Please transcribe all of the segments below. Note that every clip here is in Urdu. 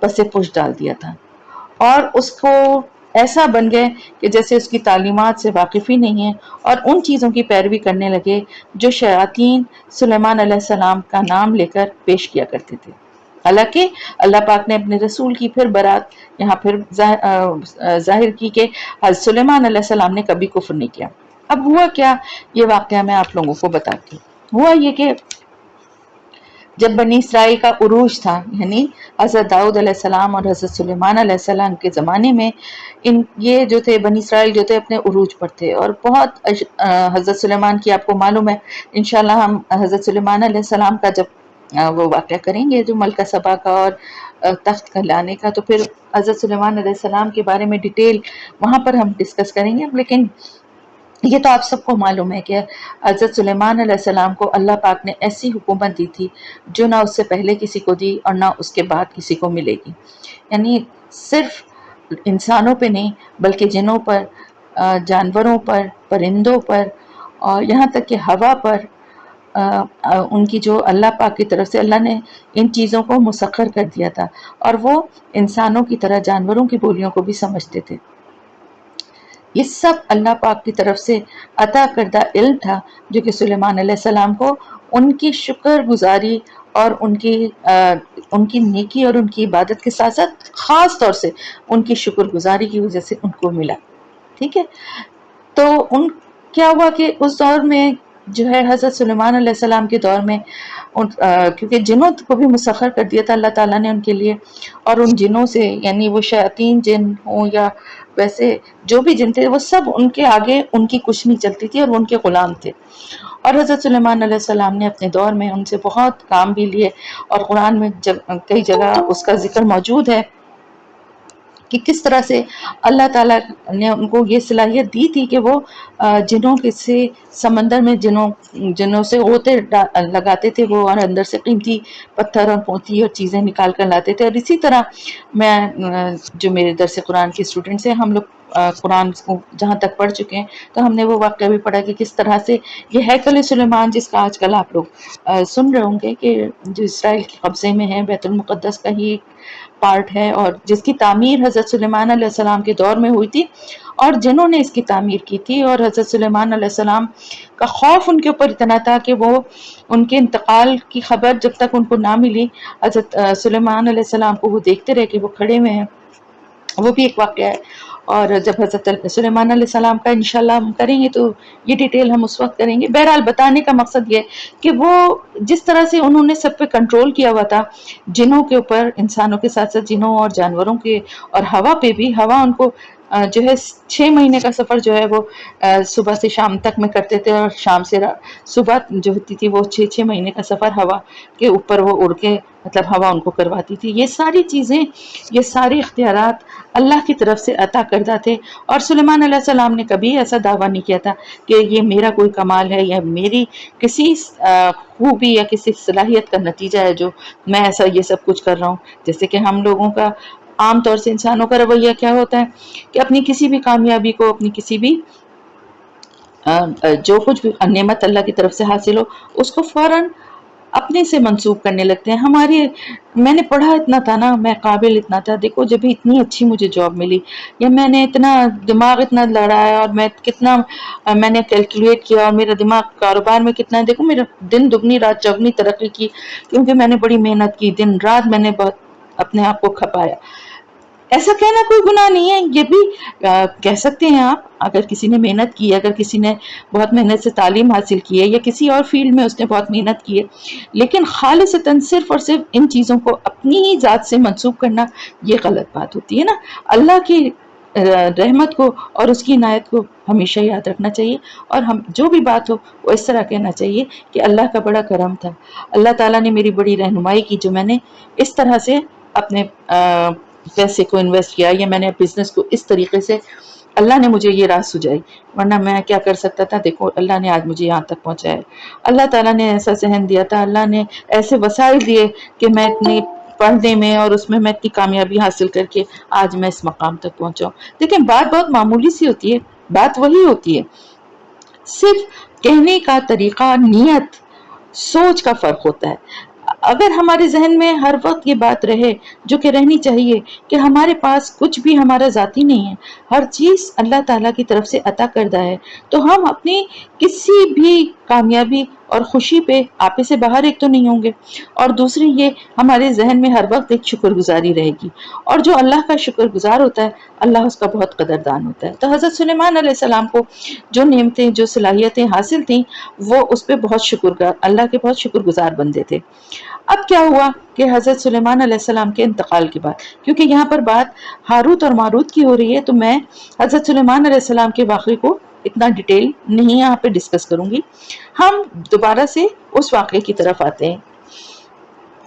پس پش ڈال دیا تھا، اور اس کو ایسا بن گئے کہ جیسے اس کی تعلیمات سے واقف ہی نہیں ہے، اور ان چیزوں کی پیروی کرنے لگے جو شیاطین سلیمان علیہ السلام کا نام لے کر پیش کیا کرتے تھے۔ حالانکہ اللہ پاک نے اپنے رسول کی پھر برات یہاں پھر ظاہر کی کہ حضرت سلیمان علیہ السلام نے کبھی کفر نہیں کیا۔ اب ہوا کیا، یہ واقعہ میں آپ لوگوں کو بتاتی ہوں۔ ہوا یہ کہ جب بنی اسرائیل کا عروج تھا، یعنی حضرت داؤد علیہ السلام اور حضرت سلیمان علیہ السلام کے زمانے میں، یہ جو تھے بنی اسرائیل جو تھے اپنے عروج پر تھے، اور بہت حضرت سلیمان کی آپ کو معلوم ہے، انشاءاللہ ہم حضرت سلیمان علیہ السلام کا جب وہ واقعہ کریں گے جو ملکہ سبا کا اور تخت کا لانے کا، تو پھر حضرت سلیمان علیہ السلام کے بارے میں ڈیٹیل وہاں پر ہم ڈسکس کریں گے۔ لیکن یہ تو آپ سب کو معلوم ہے کہ حضرت سلیمان علیہ السلام کو اللہ پاک نے ایسی حکومت دی تھی جو نہ اس سے پہلے کسی کو دی اور نہ اس کے بعد کسی کو ملے گی، یعنی صرف انسانوں پہ نہیں بلکہ جنوں پر، جانوروں پر، پرندوں پر، اور یہاں تک کہ ہوا پر، ان کی جو اللہ پاک کی طرف سے اللہ نے ان چیزوں کو مسخر کر دیا تھا، اور وہ انسانوں کی طرح جانوروں کی بولیوں کو بھی سمجھتے تھے۔ یہ سب اللہ پاک کی طرف سے عطا کردہ علم تھا جو کہ سلیمان علیہ السلام کو ان کی شکر گزاری اور ان کی نیکی اور ان کی عبادت کے ساتھ ساتھ خاص طور سے ان کی شکر گزاری کی وجہ سے ان کو ملا۔ ٹھیک ہے، تو کیا ہوا کہ اس دور میں جو ہے حضرت سلیمان علیہ السلام کے دور میں کیونکہ جنوں کو بھی مسخر کر دیا تھا اللہ تعالیٰ نے ان کے لیے، اور ان جنوں سے یعنی وہ شیاطین جن ہوں یا ویسے جو بھی جن تھے وہ سب ان کے آگے ان کی کچھ نہیں چلتی تھی اور وہ ان کے غلام تھے۔ اور حضرت سلیمان علیہ السلام نے اپنے دور میں ان سے بہت کام بھی لیے، اور قرآن میں کئی جگہ اس کا ذکر موجود ہے کہ کس طرح سے اللہ تعالیٰ نے ان کو یہ صلاحیت دی تھی کہ وہ جنوں کے سے سمندر میں جنوں سے غوطے لگاتے تھے وہ، اور اندر سے قیمتی پتھر اور موتی اور چیزیں نکال کر لاتے تھے۔ اور اسی طرح میں جو میرے درس قرآن کے اسٹوڈنٹس ہیں، ہم لوگ قرآن کو جہاں تک پڑھ چکے ہیں تو ہم نے وہ واقعہ بھی پڑھا کہ کس طرح سے یہ ہیکل سلیمان جس کا آج کل آپ لوگ سن رہے ہوں گے کہ جو اسرائیل کے قبضے میں ہے، بیت المقدس کا ہی پارٹ ہے، اور جس کی تعمیر حضرت سلیمان علیہ السلام کے دور میں ہوئی تھی، اور جنہوں نے اس کی تعمیر کی تھی، اور حضرت سلیمان علیہ السلام کا خوف ان کے اوپر اتنا تھا کہ وہ ان کے انتقال کی خبر جب تک ان کو نہ ملی، حضرت سلیمان علیہ السلام کو وہ دیکھتے رہے کہ وہ کھڑے ہوئے ہیں۔ وہ بھی ایک واقعہ ہے، اور جب حضرت سلیمان علیہ السلام کا انشاءاللہ ہم کریں گے تو یہ ڈیٹیل ہم اس وقت کریں گے۔ بہرحال بتانے کا مقصد یہ کہ وہ جس طرح سے انہوں نے سب پہ کنٹرول کیا ہوا تھا، جنوں کے اوپر، انسانوں کے ساتھ ساتھ جنوں اور جانوروں کے، اور ہوا پہ بھی، ہوا ان کو جو ہے 6 مہینے کا سفر جو ہے وہ صبح سے شام تک میں کرتے تھے، اور شام سے صبح جو ہوتی تھی وہ 6 مہینے کا سفر ہوا کے اوپر وہ اڑ کے مطلب ہوا ان کو کرواتی تھی۔ یہ ساری چیزیں، یہ سارے اختیارات اللہ کی طرف سے عطا کردہ تھے، اور سلیمان علیہ السلام نے کبھی ایسا دعویٰ نہیں کیا تھا کہ یہ میرا کوئی کمال ہے یا میری کسی خوبی یا کسی صلاحیت کا نتیجہ ہے جو میں ایسا یہ سب کچھ کر رہا ہوں۔ جیسے کہ ہم لوگوں کا عام طور سے انسانوں کا رویہ کیا ہوتا ہے کہ اپنی کسی بھی کامیابی کو، اپنی کسی بھی جو کچھ بھی نعمت اللہ کی طرف سے حاصل ہو اس کو فوراً اپنے سے منسوب کرنے لگتے ہیں۔ میں نے پڑھا اتنا تھا نا، میں قابل اتنا تھا، دیکھو جب اتنی اچھی مجھے جاب ملی، یا میں نے اتنا دماغ اتنا لڑایا، اور میں نے کیلکولیٹ کیا، اور میرا دماغ کاروبار میں کتنا ہے، دیکھو میرا دن دگنی رات چوگنی ترقی کی، کیونکہ میں نے بڑی محنت کی، دن رات میں نے بہت اپنے آپ کو کھپایا۔ ایسا کہنا کوئی گناہ نہیں ہے، یہ بھی کہہ سکتے ہیں آپ، اگر کسی نے محنت کی ہے، اگر کسی نے بہت محنت سے تعلیم حاصل کی ہے، یا کسی اور فیلڈ میں اس نے بہت محنت کی ہے، لیکن خالصتاً صرف اور صرف ان چیزوں کو اپنی ہی ذات سے منسوب کرنا یہ غلط بات ہوتی ہے نا۔ اللہ کی رحمت کو اور اس کی عنایت کو ہمیشہ یاد رکھنا چاہیے، اور ہم جو بھی بات ہو وہ اس طرح کہنا چاہیے کہ اللہ کا بڑا کرم تھا، اللہ تعالیٰ نے میری بڑی رہنمائی کی، جو میں نے اس طرح سے اپنے پیسے کو انویسٹ کیا، یا میں نے بزنس کو اس طریقے سے، اللہ نے مجھے یہ راہ سجائی، ورنہ میں کیا کر سکتا تھا۔ دیکھو اللہ نے آج مجھے یہاں تک پہنچایا، اللہ تعالیٰ نے ایسا ذہن دیا تھا، اللہ نے ایسے وسائل دیے کہ میں اتنی پڑھنے میں اور اس میں اتنی کامیابی حاصل کر کے آج میں اس مقام تک پہنچا ہوں۔ دیکھیں بات بہت معمولی سی ہوتی ہے، بات وہی ہوتی ہے، صرف کہنے کا طریقہ، نیت، سوچ کا فرق ہوتا ہے۔ اگر ہمارے ذہن میں ہر وقت یہ بات رہے جو کہ رہنی چاہیے کہ ہمارے پاس کچھ بھی ہمارا ذاتی نہیں ہے، ہر چیز اللہ تعالیٰ کی طرف سے عطا کردہ ہے، تو ہم اپنی کسی بھی کامیابی اور خوشی پہ آپے سے باہر ایک تو نہیں ہوں گے، اور دوسری یہ ہمارے ذہن میں ہر وقت ایک شکر گزاری رہے گی، اور جو اللہ کا شکر گزار ہوتا ہے اللہ اس کا بہت قدردان ہوتا ہے۔ تو حضرت سلیمان علیہ السلام کو جو نعمتیں جو صلاحیتیں حاصل تھیں وہ اس پہ بہت اللہ کے بہت شکر گزار بندے تھے۔ اب کیا ہوا کہ حضرت سلیمان علیہ السلام کے انتقال کے بعد، کیونکہ یہاں پر بات ہاروت اور ماروت کی ہو رہی ہے، تو میں حضرت سلیمان علیہ السلام کے واقعے کو اتنا ڈیٹیل نہیں یہاں پہ ڈسکس کروں گی، ہم دوبارہ سے اس واقعے کی طرف آتے ہیں۔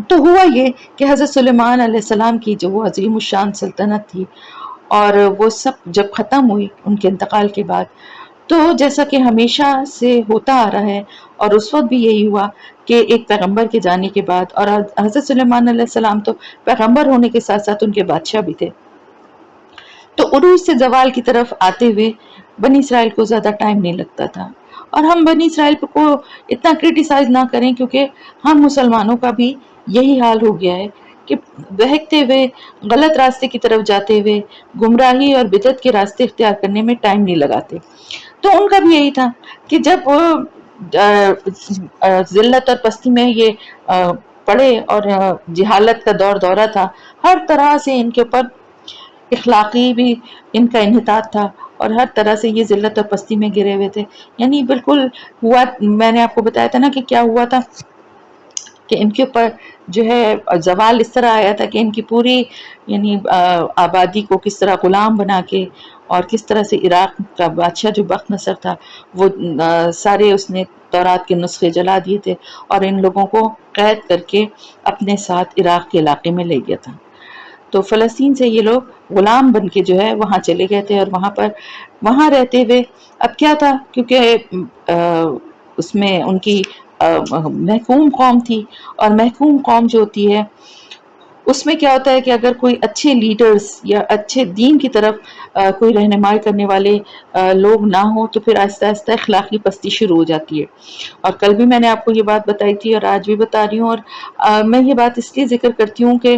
تو ہوا یہ کہ حضرت سلیمان علیہ السلام کی جو وہ عظیم الشان سلطنت تھی اور وہ سب جب ختم ہوئی ان کے انتقال کے بعد، تو جیسا کہ ہمیشہ سے ہوتا آ رہا ہے اور اس وقت بھی یہی ہوا کہ ایک پیغمبر کے جانے کے بعد، اور حضرت سلیمان علیہ السلام تو پیغمبر ہونے کے ساتھ ساتھ ان کے بادشاہ بھی تھے، تو عروج سے زوال کی طرف آتے ہوئے بنی اسرائیل کو زیادہ ٹائم نہیں لگتا تھا۔ اور ہم بنی اسرائیل کو اتنا کرٹیسائز نہ کریں، کیونکہ ہم مسلمانوں کا بھی یہی حال ہو گیا ہے کہ بہکتے ہوئے غلط راستے کی طرف جاتے ہوئے گمراہی اور بدعت کے راستے اختیار کرنے میں ٹائم نہیں لگاتے۔ تو ان کا بھی یہی تھا کہ جب وہ ذلت اور پستی میں یہ پڑے اور جہالت کا دورہ تھا، ہر طرح سے ان کے اوپر اخلاقی بھی ان کا انحطاط تھا، اور ہر طرح سے یہ ذلت اور پستی میں گرے ہوئے تھے۔ یعنی بالکل ہوا، میں نے آپ کو بتایا تھا نا کہ کیا ہوا تھا کہ ان کے اوپر جو ہے زوال اس طرح آیا تھا کہ ان کی پوری یعنی آبادی کو کس طرح غلام بنا کے، اور کس طرح سے عراق کا بادشاہ جو بخت نصر تھا وہ سارے اس نے تورات کے نسخے جلا دیے تھے اور ان لوگوں کو قید کر کے اپنے ساتھ عراق کے علاقے میں لے گیا تھا۔ تو فلسطین سے یہ لوگ غلام بن کے جو ہے وہاں چلے گئے تھے، اور وہاں رہتے ہوئے اب کیا تھا، کیونکہ اس میں ان کی محکوم قوم تھی، اور محکوم قوم جو ہوتی ہے اس میں کیا ہوتا ہے کہ اگر کوئی اچھے لیڈرز یا اچھے دین کی طرف کوئی رہنمائی کرنے والے لوگ نہ ہوں تو پھر آہستہ آہستہ اخلاقی پستی شروع ہو جاتی ہے۔ اور کل بھی میں نے آپ کو یہ بات بتائی تھی اور آج بھی بتا رہی ہوں، اور میں یہ بات اس لیے ذکر کرتی ہوں کہ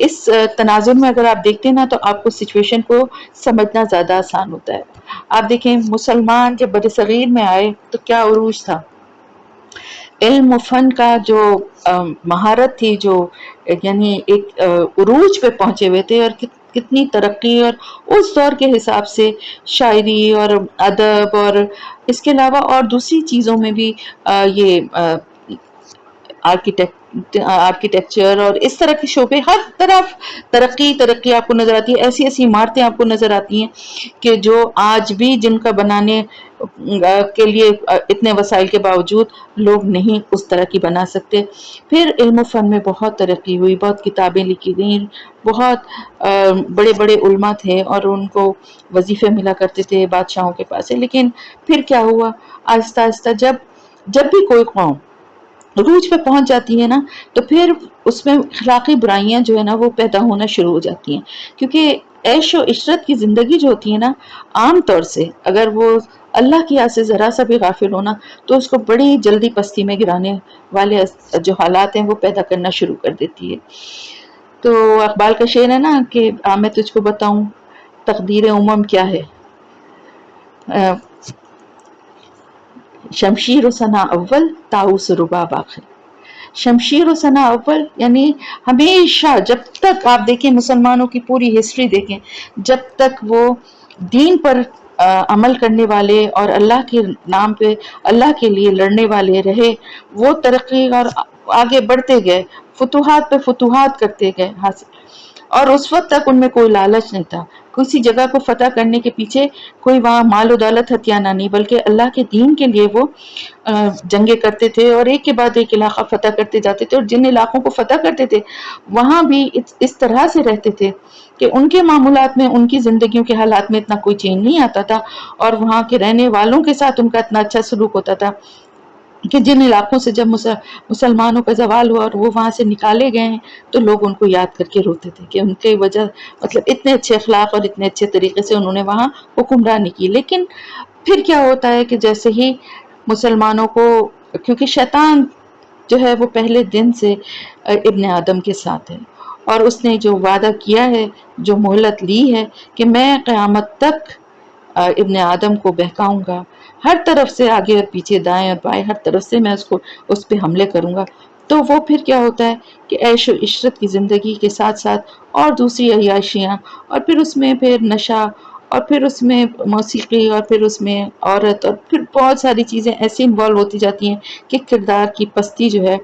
اس تناظر میں اگر آپ دیکھتے ہیں نا تو آپ کو سچویشن کو سمجھنا زیادہ آسان ہوتا ہے۔ آپ دیکھیں مسلمان جب بر صغیر میں آئے تو کیا عروج تھا، علم و فن کا جو مہارت تھی، جو یعنی ایک عروج پہ پہنچے ہوئے تھے، اور کتنی ترقی، اور اس دور کے حساب سے شاعری اور ادب اور اس کے علاوہ اور دوسری چیزوں میں بھی یہ آرکیٹیکچر اور اس طرح کے شعبے، ہر طرف ترقی آپ کو نظر آتی ہے۔ ایسی ایسی عمارتیں آپ کو نظر آتی ہیں کہ جو آج بھی جن کا بنانے کے لیے اتنے وسائل کے باوجود لوگ نہیں اس طرح کی بنا سکتے۔ پھر علم و فن میں بہت ترقی ہوئی، بہت کتابیں لکھی گئیں، بہت بڑے بڑے علماء تھے اور ان کو وظیفے ملا کرتے تھے بادشاہوں کے پاس سے۔ لیکن پھر کیا ہوا، آہستہ آہستہ جب بھی کوئی قوم عروج پہ پہنچ جاتی ہے نا تو پھر اس میں اخلاقی برائیاں جو ہے نا وہ پیدا ہونا شروع ہو جاتی ہیں، کیونکہ عیش و عشرت کی زندگی جو ہوتی ہے نا، عام طور سے اگر وہ اللہ کی یاد سے ذرا سا بھی غافل ہونا تو اس کو بڑی جلدی پستی میں گرانے والے جو حالات ہیں وہ پیدا کرنا شروع کر دیتی ہے۔ تو اقبال کا شعر ہے نا کہ میں تجھ کو بتاؤں تقدیر امم کیا ہے، شمشیر و ثنا اول طاؤس رباب آخر۔ شمشیر و ثنا اول یعنی ہمیشہ جب تک آپ دیکھیں مسلمانوں کی پوری ہسٹری دیکھیں، جب تک وہ دین پر عمل کرنے والے اور اللہ کے نام پہ اللہ کے لیے لڑنے والے رہے، وہ ترقی اور آگے بڑھتے گئے، فتوحات پہ فتوحات کرتے گئے حاصل، اور اس وقت تک ان میں کوئی لالچ نہیں تھا، کسی جگہ کو فتح کرنے کے پیچھے کوئی وہاں مال و دولت ہتھیانہ نہیں، بلکہ اللہ کے دین کے لیے وہ جنگیں کرتے تھے اور ایک کے بعد ایک علاقہ فتح کرتے جاتے تھے، اور جن علاقوں کو فتح کرتے تھے وہاں بھی اس طرح سے رہتے تھے کہ ان کے معمولات میں، ان کی زندگیوں کے حالات میں اتنا کوئی چینج نہیں آتا تھا، اور وہاں کے رہنے والوں کے ساتھ ان کا اتنا اچھا سلوک ہوتا تھا کہ جن علاقوں سے جب مسلمانوں کا زوال ہوا اور وہ وہاں سے نکالے گئے ہیں تو لوگ ان کو یاد کر کے روتے تھے کہ ان کی وجہ مطلب اتنے اچھے اخلاق اور اتنے اچھے طریقے سے انہوں نے وہاں حکمرانی کی۔ لیکن پھر کیا ہوتا ہے کہ جیسے ہی مسلمانوں کو، کیونکہ شیطان جو ہے وہ پہلے دن سے ابن آدم کے ساتھ ہے، اور اس نے جو وعدہ کیا ہے، جو مہلت لی ہے کہ میں قیامت تک ابن آدم کو بہکاؤں گا، ہر طرف سے آگے اور پیچھے دائیں اور بائیں ہر طرف سے میں اس پہ حملے کروں گا۔ تو وہ پھر کیا ہوتا ہے کہ عیش و عشرت کی زندگی کے ساتھ ساتھ اور دوسری عیاشیاں، اور پھر اس میں پھر نشہ، اور پھر اس میں موسیقی، اور پھر اس میں عورت، اور پھر بہت ساری چیزیں ایسی انوالو ہوتی جاتی ہیں کہ کردار کی پستی جو ہے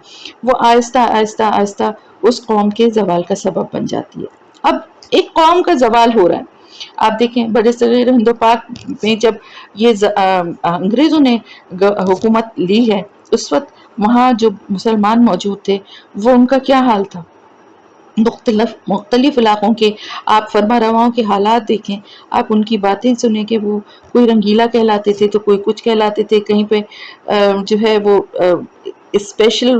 وہ آہستہ آہستہ آہستہ اس قوم کے زوال کا سبب بن جاتی ہے۔ اب ایک قوم کا زوال ہو رہا ہے، آپ دیکھیں بڑے صغیر ہند و پاک میں جب یہ انگریزوں نے حکومت لی ہے، اس وقت وہاں جو مسلمان موجود تھے وہ ان کا کیا حال تھا۔ مختلف علاقوں کے آپ فرما رواؤں کے حالات دیکھیں، آپ ان کی باتیں سنیں کہ وہ کوئی رنگیلا کہلاتے تھے تو کوئی کچھ کہلاتے تھے، کہیں پہ جو ہے وہ اسپیشل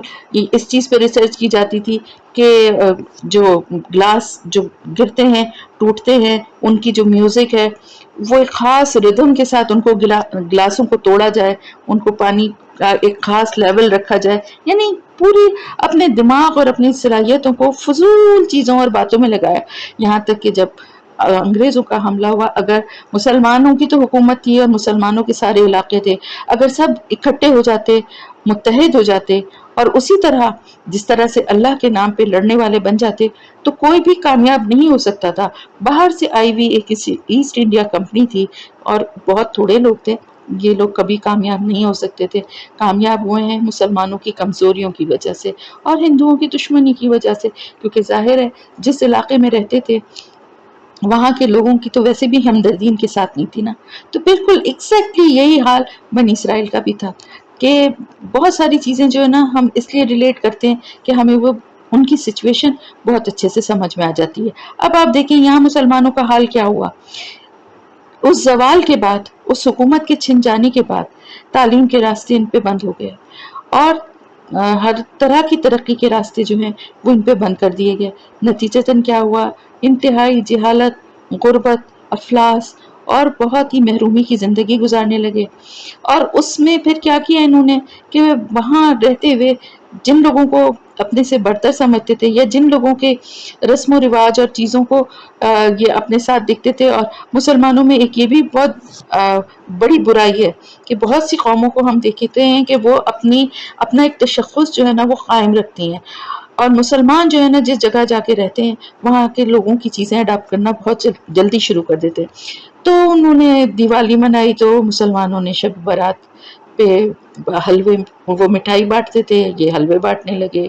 اس چیز پہ ریسرچ کی جاتی تھی کہ جو گلاس جو گرتے ہیں ٹوٹتے ہیں ان کی جو میوزک ہے وہ ایک خاص ردھم کے ساتھ ان کو گلاسوں کو توڑا جائے، ان کو پانی کا ایک خاص لیول رکھا جائے، یعنی پوری اپنے دماغ اور اپنی صلاحیتوں کو فضول چیزوں اور باتوں میں لگایا، یہاں تک کہ جب انگریزوں کا حملہ ہوا، اگر مسلمانوں کی تو حکومت تھی اور مسلمانوں کے سارے علاقے تھے، اگر سب اکٹھے ہو جاتے، متحد ہو جاتے، اور اسی طرح جس طرح سے اللہ کے نام پہ لڑنے والے بن جاتے تو کوئی بھی کامیاب نہیں ہو سکتا تھا۔ باہر سے آئی ہوئی ایک ایسٹ انڈیا کمپنی تھی اور بہت تھوڑے لوگ تھے، یہ لوگ کبھی کامیاب نہیں ہو سکتے تھے، کامیاب ہوئے ہیں مسلمانوں کی کمزوریوں کی وجہ سے اور ہندوؤں کی دشمنی کی وجہ سے، کیونکہ ظاہر ہے جس علاقے میں رہتے تھے وہاں کے لوگوں کی تو ویسے بھی ہمدردی ان کے ساتھ نہیں تھی نا۔ تو بالکل ایگزیکٹلی یہی حال بنی اسرائیل کا بھی تھا کہ بہت ساری چیزیں جو ہے نا ہم اس لیے ریلیٹ کرتے ہیں کہ ہمیں وہ ان کی سچویشن بہت اچھے سے سمجھ میں آ جاتی ہے۔ اب آپ دیکھیں یہاں مسلمانوں کا حال کیا ہوا، اس زوال کے بعد، اس حکومت کے چھن جانے کے بعد تعلیم کے راستے ان پہ بند ہو گئے، اور ہر طرح کی ترقی کے راستے جو ہیں وہ ان پہ بند کر دیے گئے۔ نتیجتاً کیا ہوا، انتہائی جہالت، غربت، افلاس اور بہت ہی محرومی کی زندگی گزارنے لگے۔ اور اس میں پھر کیا کیا انہوں نے کہ وہاں رہتے ہوئے جن لوگوں کو اپنے سے برتر سمجھتے تھے یا جن لوگوں کے رسم و رواج اور چیزوں کو یہ اپنے ساتھ دیکھتے تھے، اور مسلمانوں میں ایک یہ بھی بہت بڑی برائی ہے کہ بہت سی قوموں کو ہم دیکھتے ہیں کہ وہ اپنا ایک تشخص جو ہے نا وہ قائم رکھتی ہیں، اور مسلمان جو ہے نا جس جگہ جا کے رہتے ہیں وہاں کے لوگوں کی چیزیں اڈاپٹ کرنا بہت جلدی شروع کر دیتے ہیں۔ تو انہوں نے دیوالی منائی تو مسلمانوں نے شب برات پہ حلوے، وہ مٹھائی بانٹتے تھے یہ حلوے بانٹنے لگے،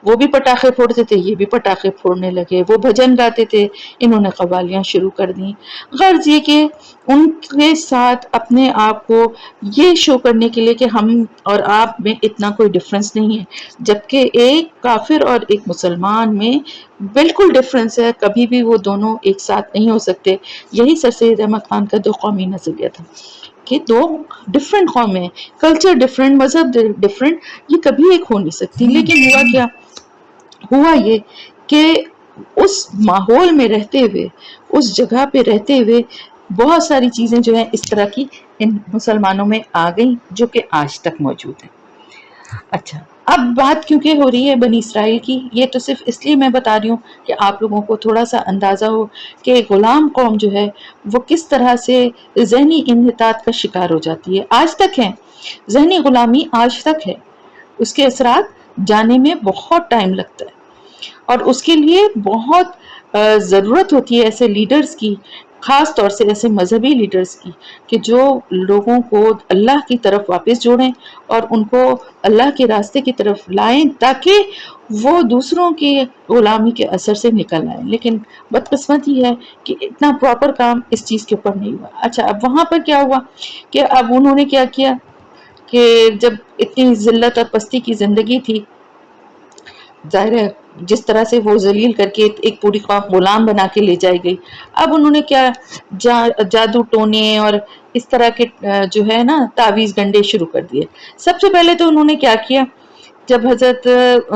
وہ بھی پٹاخے پھوڑتے تھے یہ بھی پٹاخے پھوڑنے لگے، وہ بھجن گاتے تھے انہوں نے قوالیاں شروع کر دیں، غرض یہ کہ ان کے ساتھ اپنے آپ کو یہ شو کرنے کے لیے کہ ہم اور آپ میں اتنا کوئی ڈفرنس نہیں ہے، جبکہ ایک کافر اور ایک مسلمان میں بالکل ڈفرنس ہے، کبھی بھی وہ دونوں ایک ساتھ نہیں ہو سکتے۔ یہی سر سید احمد خان کا دو قومی نظریہ تھا کہ دو ڈفرنٹ قومیں، کلچر ڈفرنٹ، مذہب ڈفرنٹ، یہ کبھی ایک ہو نہیں سکتی۔ لیکن ہوا کیا، ہوا یہ کہ اس ماحول میں رہتے ہوئے، اس جگہ پہ رہتے ہوئے بہت ساری چیزیں جو ہیں اس طرح کی ان مسلمانوں میں آ گئیں جو کہ آج تک موجود ہیں۔ اچھا، اب بات کیونکہ ہو رہی ہے بنی اسرائیل کی، یہ تو صرف اس لیے میں بتا رہی ہوں کہ آپ لوگوں کو تھوڑا سا اندازہ ہو کہ غلام قوم جو ہے وہ کس طرح سے ذہنی انحطاط کا شکار ہو جاتی ہے، آج تک ہے، ذہنی غلامی آج تک ہے، اس کے اثرات جانے میں بہت ٹائم لگتا ہے، اور اس کے لیے بہت ضرورت ہوتی ہے ایسے لیڈرز کی، خاص طور سے ایسے مذہبی لیڈرز کی کہ جو لوگوں کو اللہ کی طرف واپس جوڑیں اور ان کو اللہ کے راستے کی طرف لائیں تاکہ وہ دوسروں کی غلامی کے اثر سے نکل آئیں۔ لیکن بدقسمتی ہے کہ اتنا پراپر کام اس چیز کے اوپر نہیں ہوا۔ اچھا، اب وہاں پر کیا ہوا کہ اب انہوں نے کیا کیا کہ جب اتنی ذلت اور پستی کی زندگی تھی، ظاہر ہے جس طرح سے وہ ذلیل کر کے ایک پوری قوم غلام بنا کے لے جائی گئی، اب انہوں نے کیا جادو ٹونے اور اس طرح کے جو ہے نا تعویذ گنڈے شروع کر دیے۔ سب سے پہلے تو انہوں نے کیا کیا، جب حضرت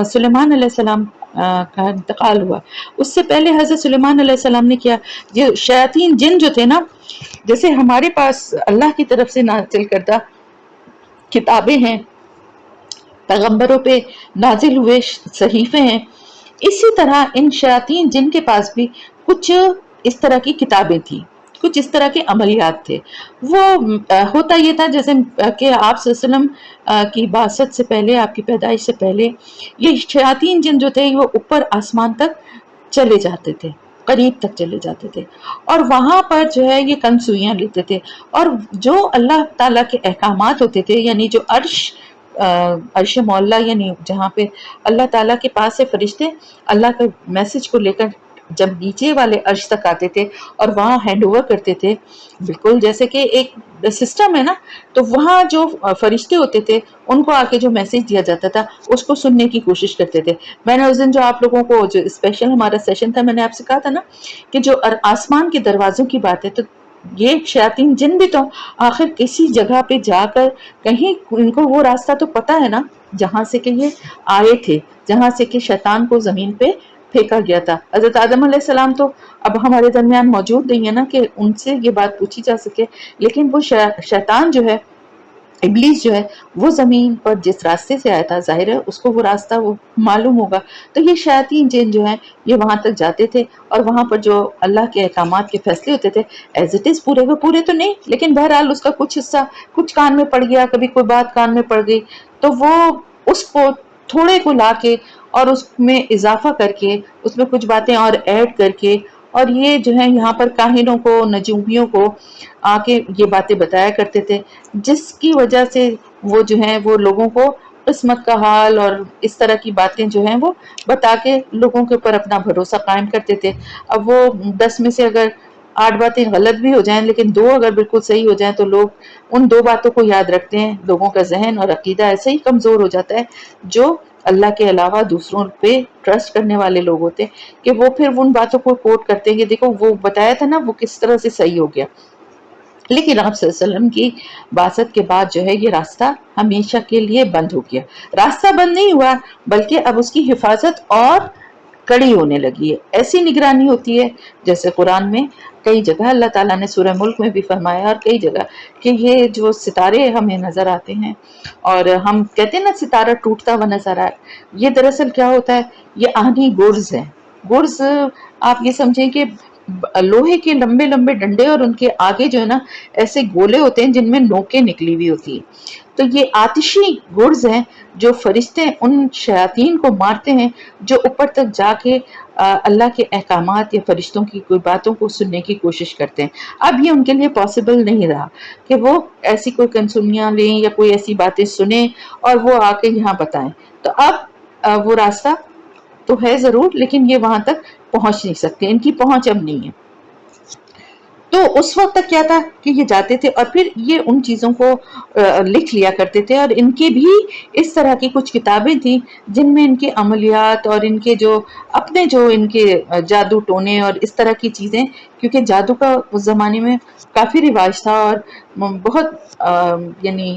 سلیمان علیہ السلام کا انتقال ہوا، اس سے پہلے حضرت سلیمان علیہ السلام نے کیا، یہ شیاطین جن جو تھے نا، جیسے ہمارے پاس اللہ کی طرف سے نازل کردہ کتابیں ہیں، پیغمبروں پہ نازل ہوئے صحیفے ہیں، اسی طرح ان شیاطین جن کے پاس بھی کچھ اس طرح کی کتابیں تھیں، کچھ اس طرح کے عملیات تھے۔ وہ ہوتا یہ تھا جیسے کہ آپ صلی اللہ علیہ وسلم کی بعثت سے پہلے، آپ کی پیدائش سے پہلے، یہ شیاطین جن جو تھے وہ اوپر آسمان تک چلے جاتے تھے، قریب تک چلے جاتے تھے، اور وہاں پر جو ہے یہ کنسوئیاں لیتے تھے، اور جو اللہ تعالیٰ کے احکامات ہوتے تھے، یعنی جو عرش مولا، یعنی جہاں پہ اللہ تعالیٰ کے پاس سے فرشتے اللہ کے میسج کو لے کر جب نیچے والے عرش تک آتے تھے اور وہاں ہینڈ اوور کرتے تھے، بالکل جیسے کہ ایک سسٹم ہے نا، تو وہاں جو فرشتے ہوتے تھے ان کو آ کے جو میسج دیا جاتا تھا اس کو سننے کی کوشش کرتے تھے۔ میں نے اس دن جو آپ لوگوں کو جو اسپیشل ہمارا سیشن تھا، میں نے آپ سے کہا تھا نا کہ جو آسمان کے دروازوں کی بات ہے، تو یہ شیاطین جن بھی تو آخر کسی جگہ پہ جا کر کہیں ان کو وہ راستہ تو پتا ہے نا جہاں سے کہ یہ آئے تھے، جہاں سے کہ شیطان کو زمین پہ پھینکا گیا تھا۔ حضرت آدم علیہ السلام تو اب ہمارے درمیان موجود نہیں ہے نا کہ ان سے یہ بات پوچھی جا سکے، لیکن وہ شیطان جو ہے، ابلیس جو ہے، وہ زمین پر جس راستے سے آیا تھا، ظاہر ہے اس کو وہ راستہ وہ معلوم ہوگا، تو یہ شیاطین جن جو ہیں یہ وہاں تک جاتے تھے، اور وہاں پر جو اللہ کے احکامات کے فیصلے ہوتے تھے ایز اٹ از پورے کو پورے تو نہیں، لیکن بہرحال اس کا کچھ حصہ کچھ کان میں پڑ گیا، کبھی کوئی بات کان میں پڑ گئی، تو وہ اس کو تھوڑے کو لا کے اور اس میں اضافہ کر کے اس میں کچھ باتیں اور ایڈ کر کے، اور یہ جو ہے یہاں پر کاہنوں کو، نجومیوں کو آ کے یہ باتیں بتایا کرتے تھے، جس کی وجہ سے وہ جو ہیں وہ لوگوں کو قسمت کا حال اور اس طرح کی باتیں جو ہیں وہ بتا کے لوگوں کے اوپر اپنا بھروسہ قائم کرتے تھے۔ اب وہ 10 میں سے اگر 8 باتیں غلط بھی ہو جائیں لیکن 2 اگر بالکل صحیح ہو جائیں تو لوگ ان 2 باتوں کو یاد رکھتے ہیں۔ لوگوں کا ذہن اور عقیدہ ایسے ہی کمزور ہو جاتا ہے جو اللہ کے علاوہ دوسروں پہ ٹرسٹ کرنے والے لوگ ہوتے ہیں، کہ وہ پھر ان باتوں کو کوٹ کرتے ہیں کہ دیکھو وہ بتایا تھا نا، وہ کس طرح سے صحیح ہو گیا۔ لیکن آپ صلی اللہ علیہ وسلم کی بعثت کے بعد جو ہے یہ راستہ ہمیشہ کے لیے بند ہو گیا۔ راستہ بند نہیں ہوا بلکہ اب اس کی حفاظت اور کڑی ہونے لگی ہے، ایسی نگرانی ہوتی ہے جیسے قرآن میں کئی جگہ اللہ تعالیٰ نے سورہ ملک میں بھی فرمایا، اور کئی جگہ کہ یہ جو ستارے ہمیں نظر آتے ہیں اور ہم کہتے ہیں نا ستارہ ٹوٹتا ہوا نظر آئے، یہ دراصل کیا ہوتا ہے، یہ آہنی گرز ہے۔ گرز آپ یہ سمجھیں کہ لوہے کے لمبے لمبے ڈنڈے، اور ان کے آگے جو ہے نا ایسے گولے ہوتے ہیں جن میں نوکیں نکلی ہوئی ہوتی ہیں، تو یہ آتشی گرز ہیں جو فرشتے ان شیاطین کو مارتے ہیں جو اوپر تک جا کے اللہ کے احکامات یا فرشتوں کی کوئی باتوں کو سننے کی کوشش کرتے ہیں۔ اب یہ ان کے لیے پاسبل نہیں رہا کہ وہ ایسی کوئی کنسولیاں لیں یا کوئی ایسی باتیں سنیں اور وہ آ کے یہاں بتائیں، تو اب وہ راستہ تو ہے ضرور لیکن یہ وہاں تک پہنچ نہیں سکتے، ان کی پہنچ اب نہیں ہے۔ تو اس وقت تک کیا تھا کہ یہ جاتے تھے اور پھر یہ ان چیزوں کو لکھ لیا کرتے تھے، اور ان کے بھی اس طرح کی کچھ کتابیں تھیں جن میں ان کے عملیات اور ان کے جو اپنے جو ان کے جادو ٹونے اور اس طرح کی چیزیں، کیونکہ جادو کا اس زمانے میں کافی رواج تھا اور بہت یعنی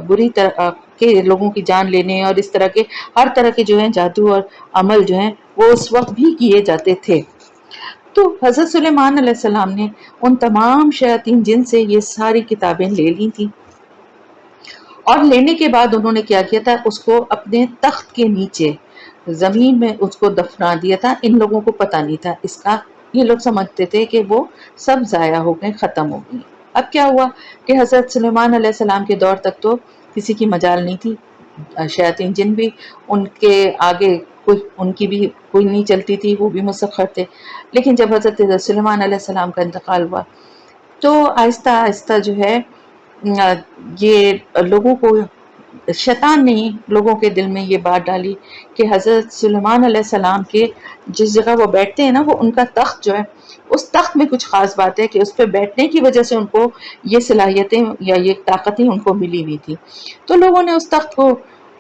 بری طرح کے لوگوں کی جان لینے اور اس طرح کے ہر طرح کے جو ہیں جادو اور عمل جو ہیں وہ اس وقت بھی کیے جاتے تھے۔ تو حضرت سلیمان علیہ السلام نے ان تمام شیاطین جن سے یہ ساری کتابیں لے لی تھی، اور لینے کے بعد انہوں نے کیا کیا تھا، اس کو اپنے تخت کے نیچے زمین میں اس کو دفنا دیا تھا۔ ان لوگوں کو پتہ نہیں تھا اس کا، یہ لوگ سمجھتے تھے کہ وہ سب ضائع ہو گئے، ختم ہو گئی۔ اب کیا ہوا کہ حضرت سلیمان علیہ السلام کے دور تک تو کسی کی مجال نہیں تھی، شیاطین جن بھی ان کے آگے کوئی ان کی بھی کوئی نہیں چلتی تھی، وہ بھی مسخر تھے۔ لیکن جب حضرت سلیمان علیہ السلام کا انتقال ہوا تو آہستہ آہستہ جو ہے یہ لوگوں کو، شیطان نے لوگوں کے دل میں یہ بات ڈالی کہ حضرت سلیمان علیہ السلام کے جس جگہ وہ بیٹھتے ہیں نا، وہ ان کا تخت جو ہے، اس تخت میں کچھ خاص بات ہے کہ اس پہ بیٹھنے کی وجہ سے ان کو یہ صلاحیتیں یا یہ طاقتیں ان کو ملی ہوئی تھی، تو لوگوں نے اس تخت کو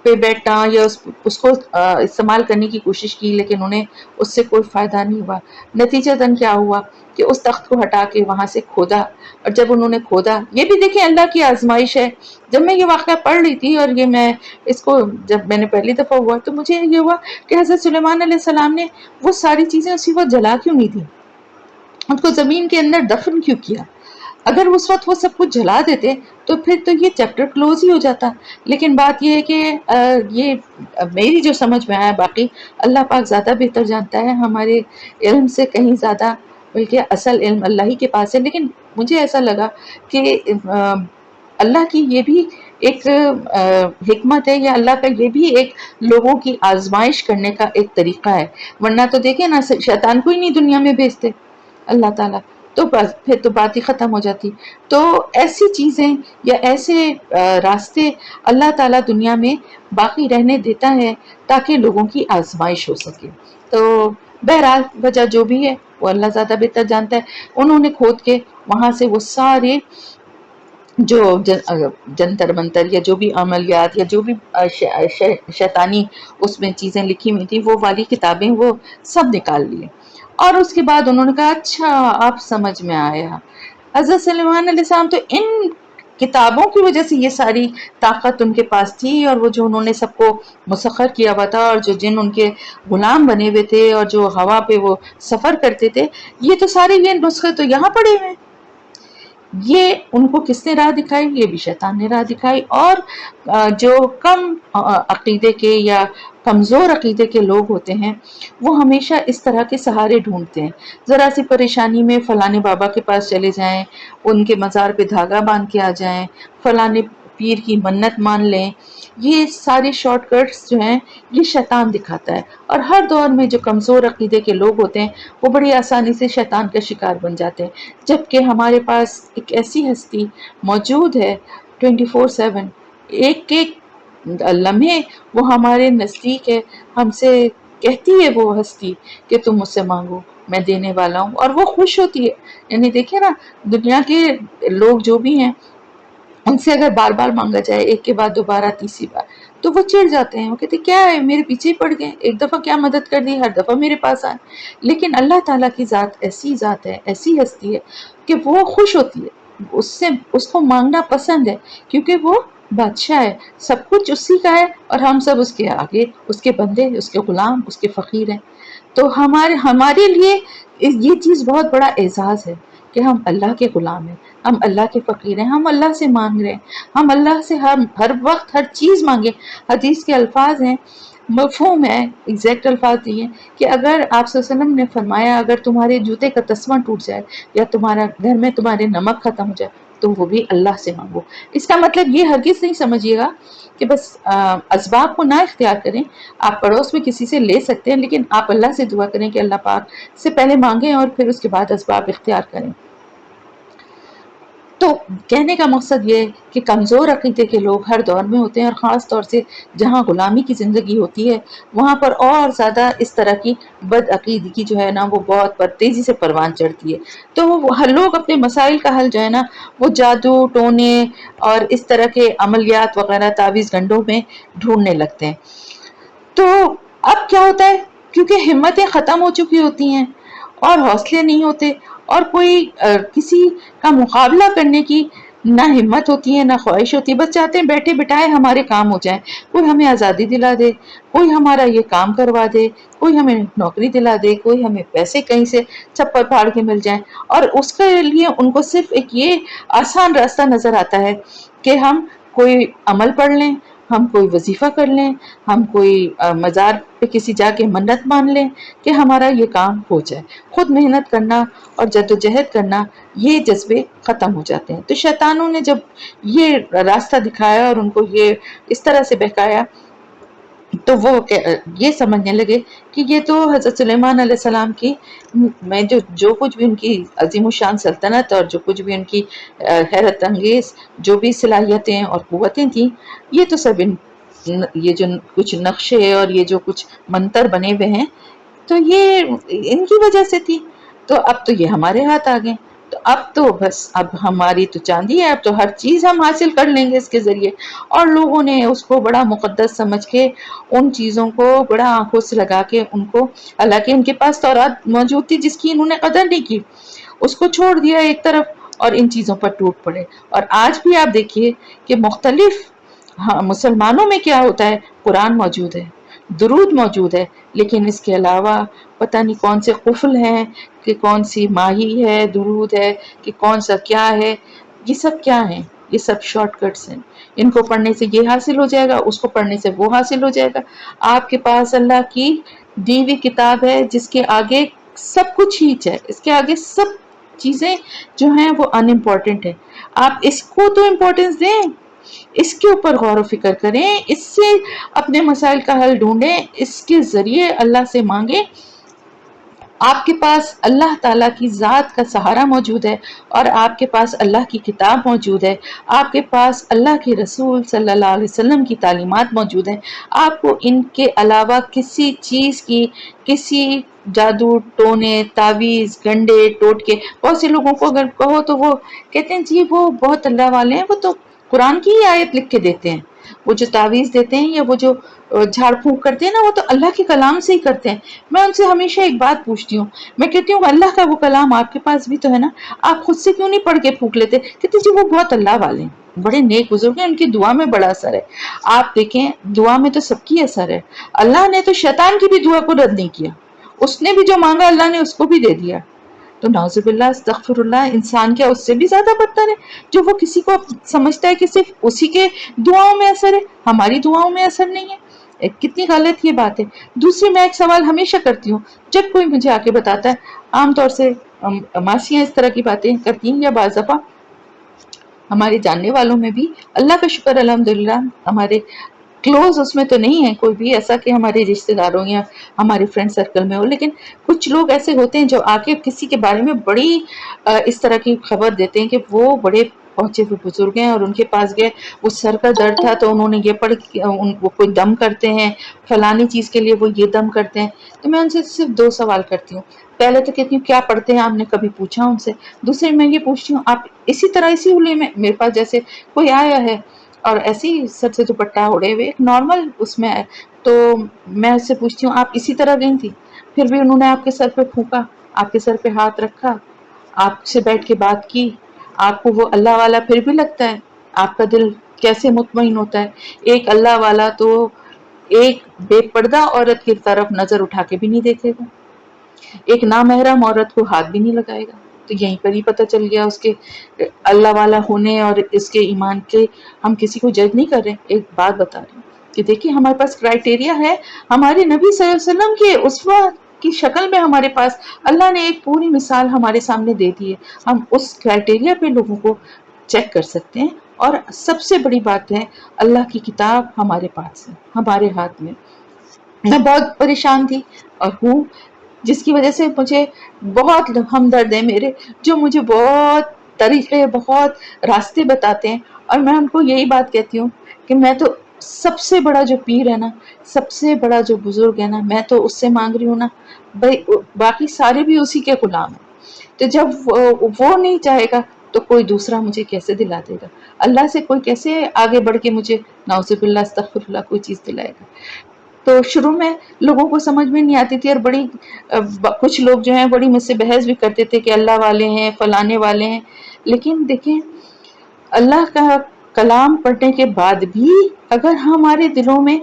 پہ بیٹھنا یا اس کو استعمال کرنے کی کوشش کی، لیکن انہیں اس سے کوئی فائدہ نہیں ہوا۔ نتیجتاً کیا ہوا کہ اس تخت کو ہٹا کے وہاں سے کھودا، اور جب انہوں نے کھودا، یہ بھی دیکھیں اللہ کی آزمائش ہے۔ جب میں یہ واقعہ پڑھ رہی تھی اور یہ میں اس کو جب میں نے پہلی دفعہ ہوا تو مجھے یہ ہوا کہ حضرت سلیمان علیہ السلام نے وہ ساری چیزیں اسی وقت جلا کیوں نہیں تھی، ان کو زمین کے اندر دفن کیوں کیا؟ اگر اس وقت وہ سب کچھ جلا دیتے تو پھر تو یہ چیپٹر کلوز ہی ہو جاتا. لیکن بات یہ ہے کہ یہ میری جو سمجھ میں آیا، باقی اللہ پاک زیادہ بہتر جانتا ہے، ہمارے علم سے کہیں زیادہ، بلکہ اصل علم اللہ ہی کے پاس ہے. لیکن مجھے ایسا لگا کہ اللہ کی یہ بھی ایک حکمت ہے، یا اللہ کا یہ بھی ایک لوگوں کی آزمائش کرنے کا ایک طریقہ ہے. ورنہ تو دیکھیں نا، شیطان کو ہی نہیں دنیا میں بھیجتے اللہ تعالیٰ، تو بس پھر تو بات ہی ختم ہو جاتی. تو ایسی چیزیں یا ایسے راستے اللہ تعالیٰ دنیا میں باقی رہنے دیتا ہے تاکہ لوگوں کی آزمائش ہو سکے. تو بہرحال وجہ جو بھی ہے وہ اللہ زیادہ بہتر جانتا ہے. انہوں نے کھود کے وہاں سے وہ سارے جو جنتر منتر یا جو بھی عملیات یا جو بھی شیطانی اس میں چیزیں لکھی ہوئی تھی، وہ والی کتابیں وہ سب نکال لیے. اور اس کے بعد انہوں نے کہا اچھا اب سمجھ میں آیا، حضرت سلیمان علیہ السلام تو ان کتابوں کی وجہ سے یہ ساری طاقت ان کے پاس تھی، اور وہ جو انہوں نے سب کو مسخر کیا ہوا تھا، اور جو جن ان کے غلام بنے ہوئے تھے، اور جو ہوا پہ وہ سفر کرتے تھے، یہ تو سارے یہ نسخے تو یہاں پڑے ہوئے ہیں. یہ ان کو کس نے راہ دکھائی؟ یہ بھی شیطان نے راہ دکھائی. اور جو کم عقیدے کے یا کمزور عقیدے کے لوگ ہوتے ہیں وہ ہمیشہ اس طرح کے سہارے ڈھونڈتے ہیں. ذرا سی پریشانی میں فلانے بابا کے پاس چلے جائیں، ان کے مزار پہ دھاگا باندھ کے آ جائیں، فلانے پیر کی منت مان لیں. یہ سارے شارٹ کٹس جو ہیں یہ شیطان دکھاتا ہے. اور ہر دور میں جو کمزور عقیدے کے لوگ ہوتے ہیں وہ بڑی آسانی سے شیطان کا شکار بن جاتے ہیں. جبکہ ہمارے پاس ایک ایسی ہستی موجود ہے 24/7، ایک ایک لمحے وہ ہمارے نزدیک ہے، ہم سے کہتی ہے وہ ہستی کہ تم مجھ سے مانگو میں دینے والا ہوں، اور وہ خوش ہوتی ہے. یعنی دیکھیں نا، دنیا کے لوگ جو بھی ہیں ان سے اگر بار بار مانگا جائے، ایک کے بعد دوبارہ تیسری بار، تو وہ چڑ جاتے ہیں. وہ کہتے کیا ہے، میرے پیچھے پڑ گئے، ایک دفعہ کیا مدد کر دی، ہر دفعہ میرے پاس آئے. لیکن اللہ تعالیٰ کی ذات ایسی ذات ہے، ایسی ہستی ہے کہ وہ خوش ہوتی ہے، اس کو مانگنا پسند ہے، کیونکہ وہ بادشاہ ہے، سب کچھ اسی کا ہے، اور ہم سب اس کے آگے، اس کے بندے، اس کے غلام، اس کے فقیر ہیں. تو ہمارے لیے یہ چیز بہت بڑا اعزاز ہے کہ ہم اللہ کے غلام ہیں، ہم اللہ کے فقیر ہیں، ہم اللہ سے مانگ رہے ہیں، ہم اللہ سے ہر وقت ہر چیز مانگیں. حدیث کے الفاظ ہیں، مفہوم ہے، ایگزیکٹ الفاظ نہیں ہیں کہ اگر آپ صلی اللہ علیہ وسلم نے فرمایا اگر تمہارے جوتے کا تسمہ ٹوٹ جائے یا تمہارا گھر میں تمہارے نمک ختم ہو جائے تو وہ بھی اللہ سے مانگو. اس کا مطلب یہ ہرگز نہیں سمجھیے گا کہ بس اسباب کو نہ اختیار کریں. آپ پڑوس میں کسی سے لے سکتے ہیں، لیکن آپ اللہ سے دعا کریں کہ اللہ پاک سے پہلے مانگیں اور پھر اس کے بعد اسباب اختیار کریں. تو کہنے کا مقصد یہ ہے کہ کمزور عقیدے کے لوگ ہر دور میں ہوتے ہیں، اور خاص طور سے جہاں غلامی کی زندگی ہوتی ہے وہاں پر اور زیادہ اس طرح کی بد عقیدگی جو ہے نا وہ بہت تیزی سے پروان چڑھتی ہے. تو لوگ اپنے مسائل کا حل جو ہے نا وہ جادو ٹونے اور اس طرح کے عملیات وغیرہ تعویذ گنڈوں میں ڈھونڈنے لگتے ہیں. تو اب کیا ہوتا ہے، کیونکہ ہمتیں ختم ہو چکی ہوتی ہیں اور حوصلے نہیں ہوتے، اور کوئی کسی کا مقابلہ کرنے کی نہ ہمت ہوتی ہے نہ خواہش ہوتی ہے. بس چاہتے ہیں بیٹھے بٹھائے ہمارے کام ہو جائیں، کوئی ہمیں آزادی دلا دے، کوئی ہمارا یہ کام کروا دے، کوئی ہمیں نوکری دلا دے، کوئی ہمیں پیسے کہیں سے چھپر پھاڑ کے مل جائیں. اور اس کے لیے ان کو صرف ایک یہ آسان راستہ نظر آتا ہے کہ ہم کوئی عمل پڑھ لیں، ہم کوئی وظیفہ کر لیں، ہم کوئی مزار پہ کسی جا کے منت مان لیں کہ ہمارا یہ کام ہو جائے. خود محنت کرنا اور جدوجہد کرنا یہ جذبے ختم ہو جاتے ہیں. تو شیطانوں نے جب یہ راستہ دکھایا اور ان کو یہ اس طرح سے بہکایا تو وہ یہ سمجھنے لگے کہ یہ تو حضرت سلیمان علیہ السلام کی میں جو کچھ بھی ان کی عظیم الشان سلطنت اور جو کچھ بھی ان کی حیرت انگیز جو بھی صلاحیتیں اور قوتیں تھیں، یہ تو سب یہ جو کچھ نقشے اور یہ جو کچھ منتر بنے ہوئے ہیں تو یہ ان کی وجہ سے تھی. تو اب تو یہ ہمارے ہاتھ آ گئے، تو اب تو بس اب ہماری تو چاندی ہے، اب تو ہر چیز ہم حاصل کر لیں گے اس کے ذریعے. اور لوگوں نے اس کو بڑا مقدس سمجھ کے ان چیزوں کو بڑا آنکھوں سے لگا کے ان کو، حالانکہ ان کے پاس تورات موجود تھی جس کی انہوں نے قدر نہیں کی، اس کو چھوڑ دیا ایک طرف اور ان چیزوں پر ٹوٹ پڑے. اور آج بھی آپ دیکھیے کہ مختلف مسلمانوں میں کیا ہوتا ہے، قرآن موجود ہے، درود موجود ہے، لیکن اس کے علاوہ پتہ نہیں کون سے قفل ہیں، کہ کون سی ماہی ہے درود ہے، کہ کون سا کیا ہے، یہ سب کیا ہیں؟ یہ سب شارٹ کٹس ہیں، ان کو پڑھنے سے یہ حاصل ہو جائے گا، اس کو پڑھنے سے وہ حاصل ہو جائے گا۔ آپ کے پاس اللہ کی دی ہوئی کتاب ہے جس کے آگے سب کچھ ہیچ ہے، اس کے آگے سب چیزیں جو ہیں وہ ان امپورٹنٹ ہے۔ آپ اس کو تو امپورٹنس دیں، اس کے اوپر غور و فکر کریں، اس سے اپنے مسائل کا حل ڈھونڈیں، اس کے ذریعے اللہ سے مانگیں۔ آپ کے پاس اللہ تعالیٰ کی ذات کا سہارا موجود ہے، اور آپ کے پاس اللہ کی کتاب موجود ہے، آپ کے پاس اللہ کے رسول صلی اللہ علیہ وسلم کی تعلیمات موجود ہیں۔ آپ کو ان کے علاوہ کسی چیز کی، کسی جادو ٹونے تعویذ گنڈے ٹوٹکے، بہت سے لوگوں کو اگر کہو تو وہ کہتے ہیں جی وہ بہت اللہ والے ہیں، وہ تو قرآن کی ہی آیت لکھ کے دیتے ہیں، وہ جو تعویذ دیتے ہیں یا وہ جو جھاڑ پھونک کرتے ہیں نا، وہ تو اللہ کے کلام سے ہی کرتے ہیں۔ میں ان سے ہمیشہ ایک بات پوچھتی ہوں، میں کہتی ہوں اللہ کا وہ کلام آپ کے پاس بھی تو ہے نا، آپ خود سے کیوں نہیں پڑھ کے پھونک لیتے؟ کہتے جی وہ بہت اللہ والے ہیں، بڑے نیک بزرگ ہیں، ان کی دعا میں بڑا اثر ہے۔ آپ دیکھیں دعا میں تو سب کی اثر ہے، اللہ نے تو شیطان کی بھی دعا کو رد نہیں کیا، اس نے بھی جو مانگا اللہ نے اس کو بھی دے دیا۔ تو نعوذ باللہ استغفر اللہ، انسان کیا اس سے بھی زیادہ بدتر ہے جو وہ کسی کو سمجھتا ہے کہ صرف اسی کے دعاؤں میں اثر ہے، ہماری دعاؤں میں اثر نہیں ہے؟ کتنی غلط یہ بات ہے۔ دوسری میں ایک سوال ہمیشہ کرتی ہوں جب کوئی مجھے آ کے بتاتا ہے، عام طور سے ماسیاں اس طرح کی باتیں کرتی ہیں، یا بعض دفعہ ہمارے جاننے والوں میں بھی، اللہ کا شکر الحمدللہ ہمارے کلوز اس میں تو نہیں ہے کوئی بھی ایسا کہ ہمارے رشتہ داروں یا ہمارے فرینڈ سرکل میں ہو، لیکن کچھ لوگ ایسے ہوتے ہیں جو آ کے کسی کے بارے میں بڑی اس طرح کی خبر دیتے ہیں کہ وہ بڑے پہنچے ہوئے بزرگ ہیں، اور ان کے پاس گئے، وہ سر کا درد تھا تو انہوں نے یہ پڑھ، وہ کوئی دم کرتے ہیں فلانی چیز کے لیے، وہ یہ دم کرتے ہیں۔ تو میں ان سے صرف دو سوال کرتی ہوں، پہلے تو کہتی ہوں کیا پڑھتے ہیں، آپ نے کبھی پوچھا ان سے؟ دوسرے میں یہ پوچھتی ہوں آپ اسی طرح اسی ہولی میں میرے پاس جیسے کوئی آیا ہے اور ایسی سر سے دوپٹہ اڑے ہوئے ایک نارمل اس میں ہے، تو میں اس سے پوچھتی ہوں آپ اسی طرح گئی تھی؟ پھر بھی انہوں نے آپ کے سر پہ پھونکا، آپ کے سر پہ ہاتھ رکھا، آپ سے بیٹھ کے بات کی، آپ کو وہ اللہ والا پھر بھی لگتا ہے؟ آپ کا دل کیسے مطمئن ہوتا ہے؟ ایک اللہ والا تو ایک بے پردہ عورت کی طرف نظر اٹھا کے بھی نہیں دیکھے گا، ایک نامحرم عورت کو ہاتھ بھی نہیں لگائے گا۔ تو یہیں پر ہی پتہ چل گیا اس کے اللہ والا ہونے اور اس کے ایمان کے۔ ہم کسی کو جج نہیں کر رہے، ایک بات بتا رہے ہیں کہ دیکھیے ہمارے پاس کرائٹیریا ہے، ہمارے نبی صلی اللہ علیہ وسلم کے اسوہ کی شکل میں ہمارے پاس اللہ نے ایک پوری مثال ہمارے سامنے دے دی ہے، ہم اس کرائٹیریا پہ لوگوں کو چیک کر سکتے ہیں۔ اور سب سے بڑی بات ہے اللہ کی کتاب ہمارے پاس ہے، ہمارے ہاتھ میں۔ میں بہت پریشان تھی اور ہوں، جس کی وجہ سے مجھے بہت ہمدرد ہیں میرے، جو مجھے بہت طریقے، بہت راستے بتاتے ہیں، اور میں ان کو یہی بات کہتی ہوں کہ میں تو سب سے بڑا جو پیر ہے نا، سب سے بڑا جو بزرگ ہے نا، میں تو اس سے مانگ رہی ہوں نا بھائی، باقی سارے بھی اسی کے غلام ہیں۔ تو جب وہ نہیں چاہے گا تو کوئی دوسرا مجھے کیسے دلا دے گا؟ اللہ سے کوئی کیسے آگے بڑھ کے مجھے نعوذ باللہ استغفر اللہ کوئی چیز دلائے گا؟ تو شروع میں لوگوں کو سمجھ میں نہیں آتی تھی، اور بڑی کچھ لوگ جو ہیں بڑی مجھ سے بحث بھی کرتے تھے کہ اللہ والے ہیں فلانے والے ہیں، لیکن دیکھیں اللہ کا کلام پڑھنے کے بعد بھی اگر ہمارے دلوں میں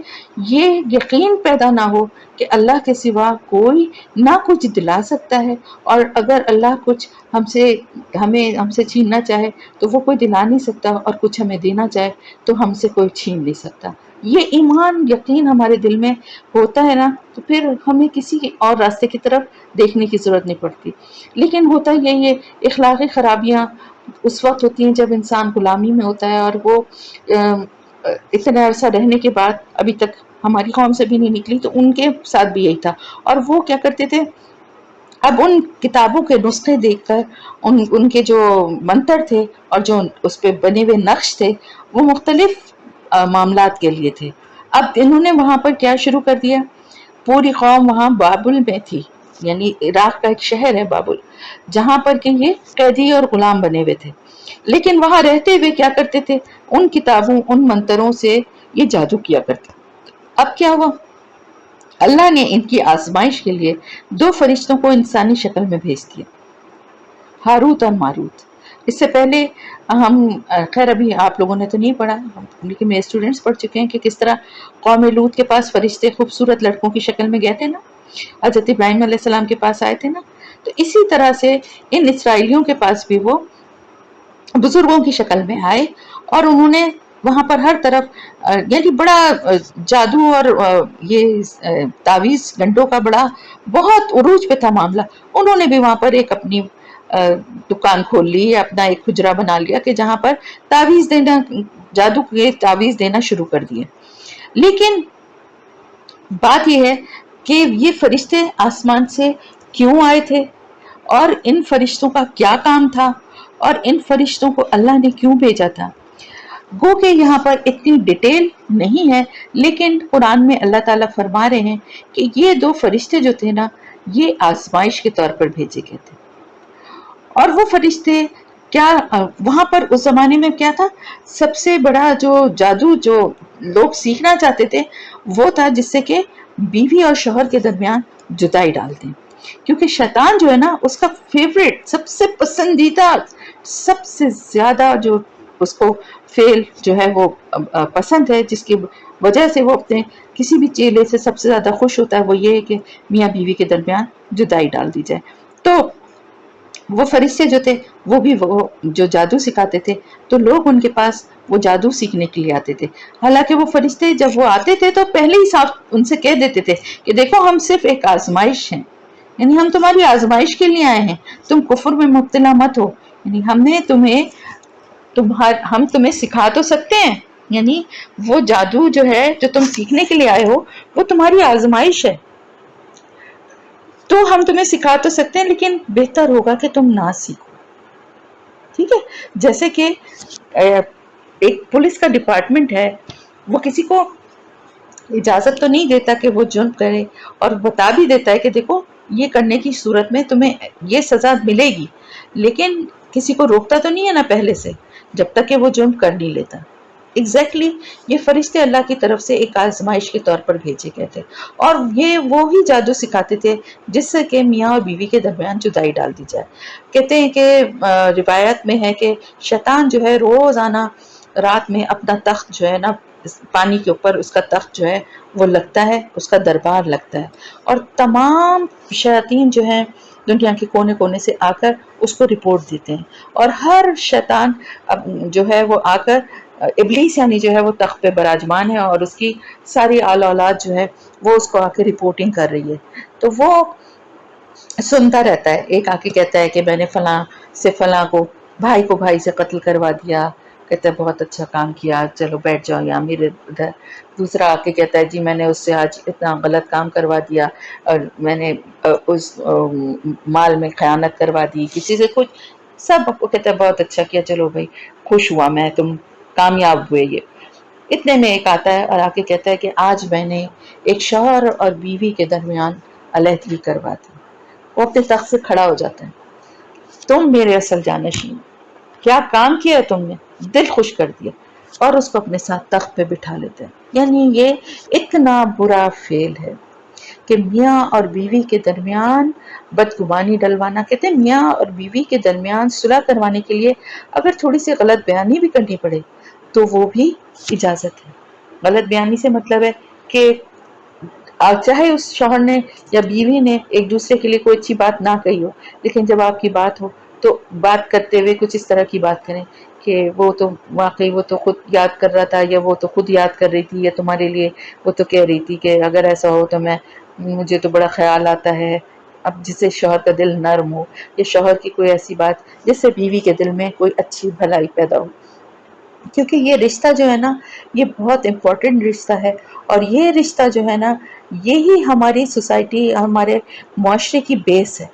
یہ یقین پیدا نہ ہو کہ اللہ کے سوا کوئی نہ کچھ دلا سکتا ہے، اور اگر اللہ کچھ ہم سے چھیننا چاہے تو وہ کوئی دلا نہیں سکتا، اور کچھ ہمیں دینا چاہے تو ہم سے کوئی چھین نہیں سکتا، یہ ایمان یقین ہمارے دل میں ہوتا ہے نا، تو پھر ہمیں کسی اور راستے کی طرف دیکھنے کی ضرورت نہیں پڑتی۔ لیکن ہوتا یہی ہے، اخلاقی خرابیاں اس وقت ہوتی ہیں جب انسان غلامی میں ہوتا ہے، اور وہ اتنا عرصہ رہنے کے بعد ابھی تک ہماری قوم سے بھی نہیں نکلی، تو ان کے ساتھ بھی یہی تھا۔ اور وہ کیا کرتے تھے، اب ان کتابوں کے نسخے دیکھ کر ان کے جو منتر تھے اور جو اس پہ بنے ہوئے نقش تھے وہ مختلف معاملات کے لیے تھے۔ اب انہوں نے وہاں پر کیا شروع کر دیا، پوری قوم وہاں بابل میں تھی، یعنی عراق کا ایک شہر ہے بابل، جہاں پر کہ یہ قیدی اور غلام بنے ہوئے تھے، لیکن وہاں رہتے ہوئے کیا کرتے تھے، ان کتابوں ان منتروں سے یہ جادو کیا کرتے۔ اب کیا ہوا، اللہ نے ان کی آزمائش کے لیے دو فرشتوں کو انسانی شکل میں بھیج دیا، ہاروت اور ماروت۔ اس سے پہلے ہم خیر ابھی آپ لوگوں نے تو نہیں پڑھا لیکن میرے اسٹوڈنٹس پڑھ چکے ہیں کہ کس طرح قوم لوط کے پاس فرشتے خوبصورت لڑکوں کی شکل میں گئے تھے نا، حضرت ابراہیم علیہ السلام کے پاس آئے تھے نا، تو اسی طرح سے ان اسرائیلیوں کے پاس بھی وہ بزرگوں کی شکل میں آئے اور انہوں نے وہاں پر ہر طرف یعنی بڑا جادو اور یہ تعویذ گھنٹوں کا بڑا بہت عروج پہ تھا معاملہ. انہوں نے بھی وہاں پر ایک اپنی دکان کھول لی، اپنا ایک حجرہ بنا لیا کہ جہاں پر تعویذ دینا، جادو کے تعویذ دینا شروع کر دیے. لیکن بات یہ ہے کہ یہ فرشتے آسمان سے کیوں آئے تھے اور ان فرشتوں کا کیا کام تھا اور ان فرشتوں کو اللہ نے کیوں بھیجا تھا. گو کہ یہاں پر اتنی ڈیٹیل نہیں ہے، لیکن قرآن میں اللہ تعالیٰ فرما رہے ہیں کہ یہ دو فرشتے جو تھے نا، یہ آزمائش کے طور پر بھیجے گئے تھے. اور وہ فرشتے کیا وہاں پر اس زمانے میں کیا تھا، سب سے بڑا جو جادو جو لوگ سیکھنا چاہتے تھے وہ تھا جس سے کہ بیوی اور شوہر کے درمیان جدائی ڈال دیں. کیونکہ شیطان جو ہے نا، اس کا فیوریٹ، سب سے پسندیدہ، سب سے زیادہ جو اس کو فیل جو ہے وہ پسند ہے، جس کی وجہ سے وہ اپنے کسی بھی چیلے سے سب سے زیادہ خوش ہوتا ہے، وہ یہ ہے کہ میاں بیوی کے درمیان جدائی ڈال دی جائے. تو وہ فرشتے جو تھے وہ بھی وہ جو جادو سکھاتے تھے، تو لوگ ان کے پاس وہ جادو سیکھنے کے لیے آتے تھے. حالانکہ وہ فرشتے جب وہ آتے تھے تو پہلے ہی صاف ان سے کہہ دیتے تھے کہ دیکھو ہم صرف ایک آزمائش ہیں، یعنی ہم تمہاری آزمائش کے لیے آئے ہیں، تم کفر میں مبتلا مت ہو. یعنی ہم تمہیں سکھا تو سکتے ہیں، یعنی وہ جادو جو ہے جو تم سیکھنے کے لیے آئے ہو وہ تمہاری آزمائش ہے، تو ہم تمہیں سکھا تو سکتے ہیں لیکن بہتر ہوگا کہ تم نہ سیکھو. ٹھیک ہے. جیسے کہ ایک پولیس کا ڈپارٹمنٹ ہے، وہ کسی کو اجازت تو نہیں دیتا کہ وہ جرم کرے، اور بتا بھی دیتا ہے کہ دیکھو یہ کرنے کی صورت میں تمہیں یہ سزا ملے گی، لیکن کسی کو روکتا تو نہیں ہے نا پہلے سے جب تک کہ وہ جرم کر نہیں لیتا. ایگزیکٹلی یہ فرشتے اللہ کی طرف سے ایک آزمائش کے طور پر بھیجے گئے تھے، اور یہ وہی جادو سکھاتے تھے جس سے کہ میاں اور بیوی کے درمیان جدائی ڈال دی جائے. کہتے ہیں کہ روایت میں ہے کہ شیطان جو ہے روزانہ رات میں اپنا تخت جو ہے نا پانی کے اوپر، اس کا تخت جو ہے وہ لگتا ہے، اس کا دربار لگتا ہے، اور تمام شیاطین جو ہیں دنیا کے کونے کونے سے آ کر اس کو رپورٹ دیتے ہیں، اور ہر شیطان جو ہے وہ آ کر ابلیس یعنی جو ہے وہ تخت پہ براجمان ہے اور اس کی ساری آل اولاد جو ہے وہ اس کو آ کے رپورٹنگ کر رہی ہے. تو وہ سنتا رہتا ہے. ایک آ کے کہتا ہے کہ میں نے فلاں سے فلاں کو بھائی سے قتل کروا دیا، کہتا ہے بہت اچھا کام کیا، چلو بیٹھ جاؤ یہاں میرے ادھر. دوسرا آ کے کہتا ہے جی میں نے اس سے آج اتنا غلط کام کروا دیا، اور میں نے اس مال میں خیانت کروا دی کسی سے کچھ. سب آپ کو کہتا ہے بہت اچھا کیا، چلو بھائی خوش ہوا میں، تم کامیاب ہوئے. یہ اتنے میں ایک آتا ہے اور آ کے کہتا ہے کہ آج میں نے ایک شوہر اور بیوی کے درمیان علیحدگی کروا دی. وہ اپنے تخت سے کھڑا ہو جاتا ہے. تم میرے اصل جانشین، کیا کام کیا ہے تم نے، دل خوش کر دیا، اور اس کو اپنے ساتھ تخت پہ بٹھا لیتے ہیں. یعنی یہ اتنا برا فعل ہے کہ میاں اور بیوی کے درمیان بدگمانی ڈلوانا. کہتے ہیں میاں اور بیوی کے درمیان صلح کروانے کے لیے اگر تھوڑی سی غلط بیانی بھی کرنی پڑے تو وہ بھی اجازت ہے. غلط بیانی سے مطلب ہے کہ چاہے اس شوہر نے یا بیوی نے ایک دوسرے کے لیے کوئی اچھی بات نہ کہی ہو، لیکن جب آپ کی بات ہو تو بات کرتے ہوئے کچھ اس طرح کی بات کریں کہ وہ تو واقعی وہ تو خود یاد کر رہا تھا، یا وہ تو خود یاد کر رہی تھی، یا تمہارے لیے وہ تو کہہ رہی تھی کہ اگر ایسا ہو تو مجھے تو بڑا خیال آتا ہے. اب جسے شوہر کا دل نرم ہو، یا شوہر کی کوئی ایسی بات جس سے بیوی کے دل میں کوئی اچھی بھلائی پیدا ہو. کیونکہ یہ رشتہ جو ہے نا یہ بہت امپورٹنٹ رشتہ ہے، اور یہ رشتہ جو ہے نا یہی ہماری سوسائٹی، ہمارے معاشرے کی بیس ہے.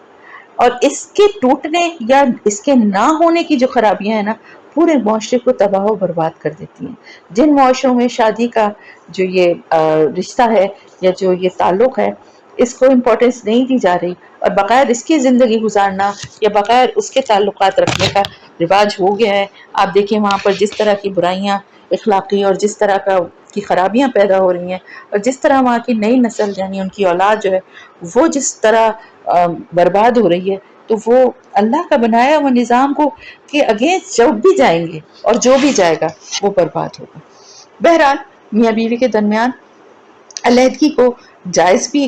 اور اس کے ٹوٹنے یا اس کے نہ ہونے کی جو خرابیاں ہیں نا پورے معاشرے کو تباہ و برباد کر دیتی ہیں. جن معاشروں میں شادی کا جو یہ رشتہ ہے یا جو یہ تعلق ہے اس کو امپورٹنس نہیں دی جا رہی، اور بغیر اس کی زندگی گزارنا یا بغیر اس کے تعلقات رکھنے کا رواج ہو گیا ہے. آپ دیکھیں وہاں پر جس طرح کی برائیاں اخلاقی اور جس طرح کی خرابیاں پیدا ہو رہی ہیں، اور جس طرح وہاں کی نئی نسل یعنی ان کی اولاد جو ہے وہ جس طرح برباد ہو رہی ہے، تو وہ اللہ کا بنایا وہ نظام کو کہ اگینسٹ جب بھی جائیں گے اور جو بھی جائے گا وہ برباد ہوگا۔ بہرحال میاں بیوی کے درمیان علیحدگی کو جائز بھی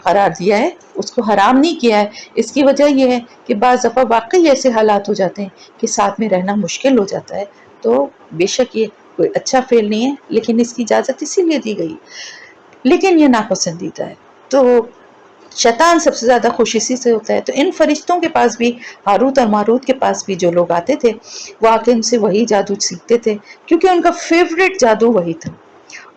قرار دیا ہے، اس کو حرام نہیں کیا ہے۔ اس کی وجہ یہ ہے کہ بعض دفعہ واقعی ایسے حالات ہو جاتے ہیں کہ ساتھ میں رہنا مشکل ہو جاتا ہے، تو بے شک یہ کوئی اچھا فعل نہیں ہے، لیکن اس کی اجازت اسی لیے دی گئی، لیکن یہ ناپسندیدہ ہے۔ تو شیطان سب سے زیادہ خوش اسی سے ہوتا ہے۔ تو ان فرشتوں کے پاس بھی، ہاروت اور ماروت کے پاس بھی جو لوگ آتے تھے وہ آ کے ان سے وہی جادو سیکھتے تھے، کیونکہ ان کا فیوریٹ جادو وہی تھا،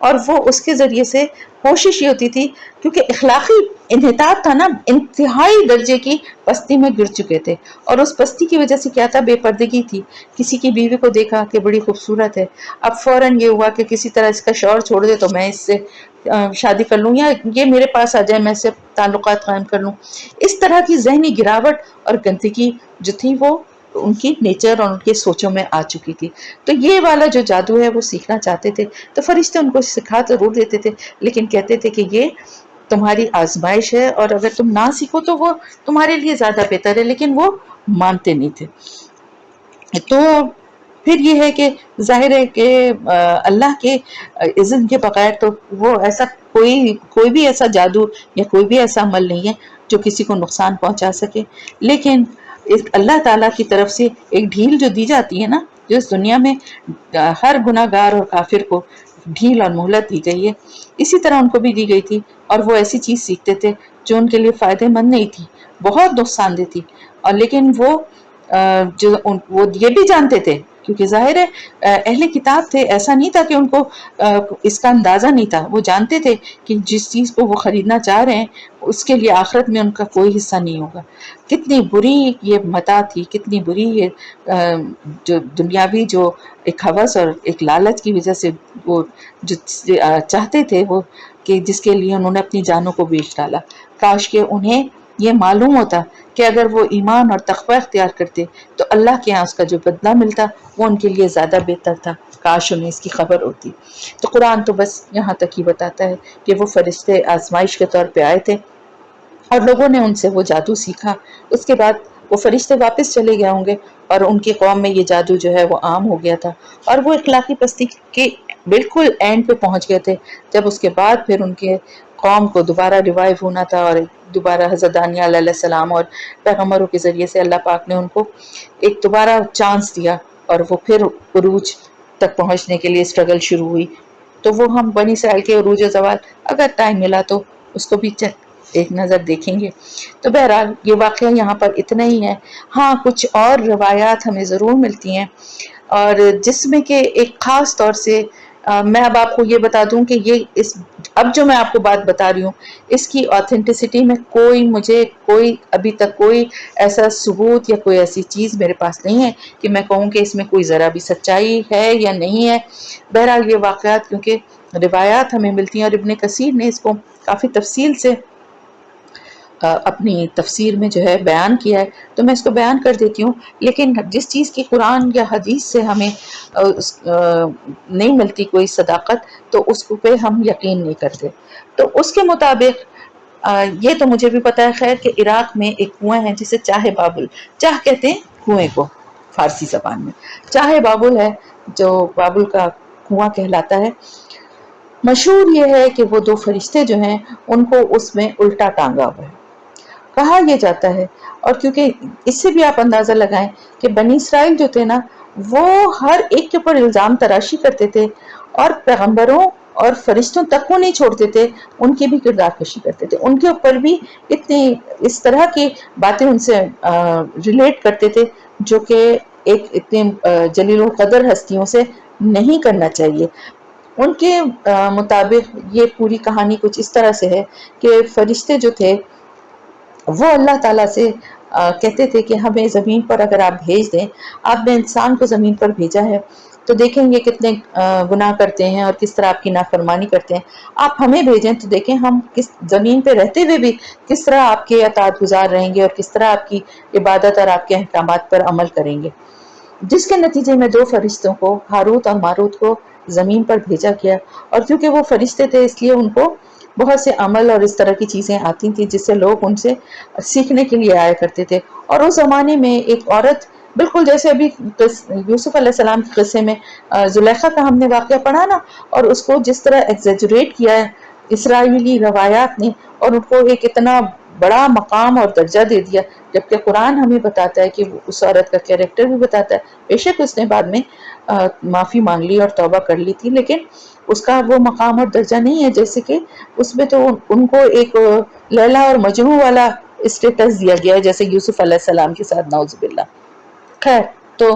اور وہ اس کے ذریعے سے کوشش یہ ہوتی تھی، کیونکہ اخلاقی انحطاط تھا نا، انتہائی درجے کی پستی میں گر چکے تھے، اور اس پستی کی وجہ سے کیا تھا، بے پردگی تھی۔ کسی کی بیوی کو دیکھا کہ بڑی خوبصورت ہے، اب فوراً یہ ہوا کہ کسی طرح اس کا شوہر چھوڑ دے تو میں اس سے شادی کر لوں، یا یہ میرے پاس آ جائے میں اس سے تعلقات قائم کر لوں۔ اس طرح کی ذہنی گراوٹ اور گندگی جو تھی وہ ان کی نیچر اور ان کے سوچوں میں آ چکی تھی۔ تو یہ والا جو جادو ہے وہ سیکھنا چاہتے تھے، تو فرشتے ان کو سکھا ضرور دیتے تھے، لیکن کہتے تھے کہ یہ تمہاری آزمائش ہے، اور اگر تم نہ سیکھو تو وہ تمہارے لیے زیادہ بہتر ہے، لیکن وہ مانتے نہیں تھے۔ تو پھر یہ ہے کہ ظاہر ہے کہ اللہ کے اذن کے بغیر تو وہ ایسا کوئی بھی ایسا جادو یا کوئی بھی ایسا عمل نہیں ہے جو کسی کو نقصان پہنچا سکے، لیکن اللہ تعالیٰ کی طرف سے ایک ڈھیل جو دی جاتی ہے نا، جو اس دنیا میں ہر گناہ گار اور کافر کو ڈھیل اور مہلت دی گئی ہے، اسی طرح ان کو بھی دی گئی تھی، اور وہ ایسی چیز سیکھتے تھے جو ان کے لیے فائدہ مند نہیں تھی، بہت نقصان دہ تھی، اور لیکن وہ وہ یہ بھی جانتے تھے، کیونکہ ظاہر ہے اہل کتاب تھے، ایسا نہیں تھا کہ ان کو اس کا اندازہ نہیں تھا، وہ جانتے تھے کہ جس چیز کو وہ خریدنا چاہ رہے ہیں اس کے لیے آخرت میں ان کا کوئی حصہ نہیں ہوگا۔ کتنی بری یہ متاع تھی، کتنی بری یہ جو دنیاوی جو ایک ہوس اور ایک لالچ کی وجہ سے وہ جو چاہتے تھے وہ، کہ جس کے لیے انہوں نے اپنی جانوں کو بیچ ڈالا۔ کاش کہ انہیں یہ معلوم ہوتا کہ اگر وہ ایمان اور تقوی اختیار کرتے تو اللہ کے ہاں اس کا جو بدلہ ملتا وہ ان کے لیے زیادہ بہتر تھا، کاش انہیں اس کی خبر ہوتی۔ تو قرآن تو بس یہاں تک ہی بتاتا ہے کہ وہ فرشتے آزمائش کے طور پہ آئے تھے اور لوگوں نے ان سے وہ جادو سیکھا، اس کے بعد وہ فرشتے واپس چلے گئے ہوں گے، اور ان کی قوم میں یہ جادو جو ہے وہ عام ہو گیا تھا، اور وہ اخلاقی پستی کے بالکل اینڈ پہ پہنچ گئے تھے، جب اس کے بعد پھر ان کے قوم کو دوبارہ ریوائیو ہونا تھا، اور دوبارہ حضرت دانیال علیہ السلام اور پیغمبروں کے ذریعے سے اللہ پاک نے ان کو ایک دوبارہ چانس دیا، اور وہ پھر عروج تک پہنچنے کے لیے اسٹرگل شروع ہوئی۔ تو وہ ہم بنی اسرائیل کے عروج و زوال اگر ٹائم ملا تو اس کو بھی ایک نظر دیکھیں گے۔ تو بہرحال یہ واقعہ یہاں پر اتنا ہی ہے۔ ہاں کچھ اور روایات ہمیں ضرور ملتی ہیں، اور جس میں کہ ایک خاص طور سے میں اب آپ کو یہ بتا دوں کہ یہ اب جو میں آپ کو بات بتا رہی ہوں اس کی آتھینٹسٹی میں مجھے ابھی تک کوئی ایسا ثبوت یا کوئی ایسی چیز میرے پاس نہیں ہے کہ میں کہوں کہ اس میں کوئی ذرا بھی سچائی ہے یا نہیں ہے۔ بہرحال یہ واقعات کیونکہ روایات ہمیں ملتی ہیں، اور ابن کثیر نے اس کو کافی تفصیل سے اپنی تفسیر میں جو ہے بیان کیا ہے، تو میں اس کو بیان کر دیتی ہوں، لیکن جس چیز کی قرآن یا حدیث سے ہمیں نہیں ملتی کوئی صداقت تو اس پہ ہم یقین نہیں کرتے۔ تو اس کے مطابق یہ تو مجھے بھی پتا ہے خیر کہ عراق میں ایک کنواں ہے جسے چاہ بابل، چاہ کہتے ہیں کنویں کو فارسی زبان میں، چاہ بابل ہے جو بابل کا کنواں کہلاتا ہے۔ مشہور یہ ہے کہ وہ دو فرشتے جو ہیں ان کو اس میں الٹا ٹانگا ہوا ہے، کہا یہ جاتا ہے، اور کیونکہ اس سے بھی آپ اندازہ لگائیں کہ بنی اسرائیل جو تھے نا وہ ہر ایک کے اوپر الزام تراشی کرتے تھے، اور پیغمبروں اور فرشتوں تک کو نہیں چھوڑتے تھے، ان کی بھی کردار کشی کرتے تھے، ان کے اوپر بھی اتنی اس طرح کی باتیں ان سے ریلیٹ کرتے تھے جو کہ ایک اتنے جلیل القدر ہستیوں سے نہیں کرنا چاہیے۔ ان کے مطابق یہ پوری کہانی کچھ اس طرح سے ہے کہ فرشتے جو تھے وہ اللہ تعالیٰ سے کہتے تھے کہ ہمیں زمین پر اگر آپ بھیج دیں، آپ نے انسان کو زمین پر بھیجا ہے تو دیکھیں گے کتنے گناہ کرتے ہیں اور کس طرح آپ کی نافرمانی کرتے ہیں، آپ ہمیں بھیجیں تو دیکھیں ہم کس زمین پہ رہتے ہوئے بھی کس طرح آپ کے اطاعت گزار رہیں گے اور کس طرح آپ کی عبادت اور آپ کے احکامات پر عمل کریں گے۔ جس کے نتیجے میں دو فرشتوں کو، ہاروت اور ماروت کو، زمین پر بھیجا گیا، اور کیونکہ وہ فرشتے تھے اس لیے ان کو بہت سے عمل اور اس طرح کی چیزیں آتی تھیں جس سے لوگ ان سے سیکھنے کے لیے آیا کرتے تھے. اور اس زمانے میں ایک عورت بالکل جیسے ابھی یوسف علیہ السلام کے قصے میں زلیخا کا ہم نے واقعہ پڑھا نا، اور اس کو جس طرح ایگزیجریٹ کیا ہے اسرائیلی روایات نے، اور ان کو ایک اتنا بڑا مقام اور درجہ دے دیا، جبکہ قرآن ہمیں بتاتا ہے کہ اس عورت کا کیریکٹر بھی بتاتا ہے. بے شک اس نے بعد میں معافی مانگ لی اور توبہ کر لی تھی، لیکن اس کا وہ مقام اور درجہ نہیں ہے جیسے کہ اس میں تو ان کو ایک لیلا اور مجنون والا اسٹیٹس دیا گیا ہے جیسے یوسف علیہ السلام کے ساتھ، نعوذ باللہ. خیر، تو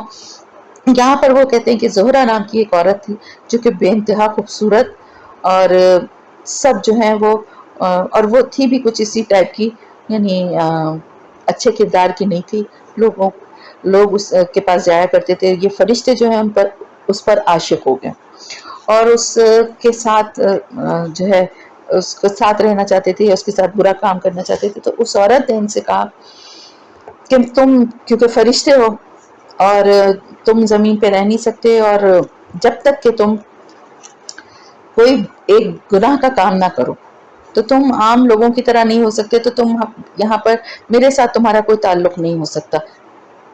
یہاں پر وہ کہتے ہیں کہ زہرا نام کی ایک عورت تھی جو کہ بے انتہا خوبصورت اور سب جو ہیں وہ اور وہ تھی بھی کچھ اسی ٹائپ کی، یعنی اچھے کردار کی نہیں تھی. لوگ اس کے پاس جایا کرتے تھے، یہ فرشتے جو ہیں اس پر عاشق ہو گئے اور اس کے ساتھ جو ہے اس کے ساتھ رہنا چاہتے تھے، اس کے ساتھ برا کام کرنا چاہتے تھے. تو اس عورت نے ان سے کہا کہ تم کیونکہ فرشتے ہو اور تم زمین پہ رہ نہیں سکتے، اور جب تک کہ تم کوئی ایک گناہ کا کام نہ کرو تو تم عام لوگوں کی طرح نہیں ہو سکتے، تو تم یہاں پر میرے ساتھ تمہارا کوئی تعلق نہیں ہو سکتا.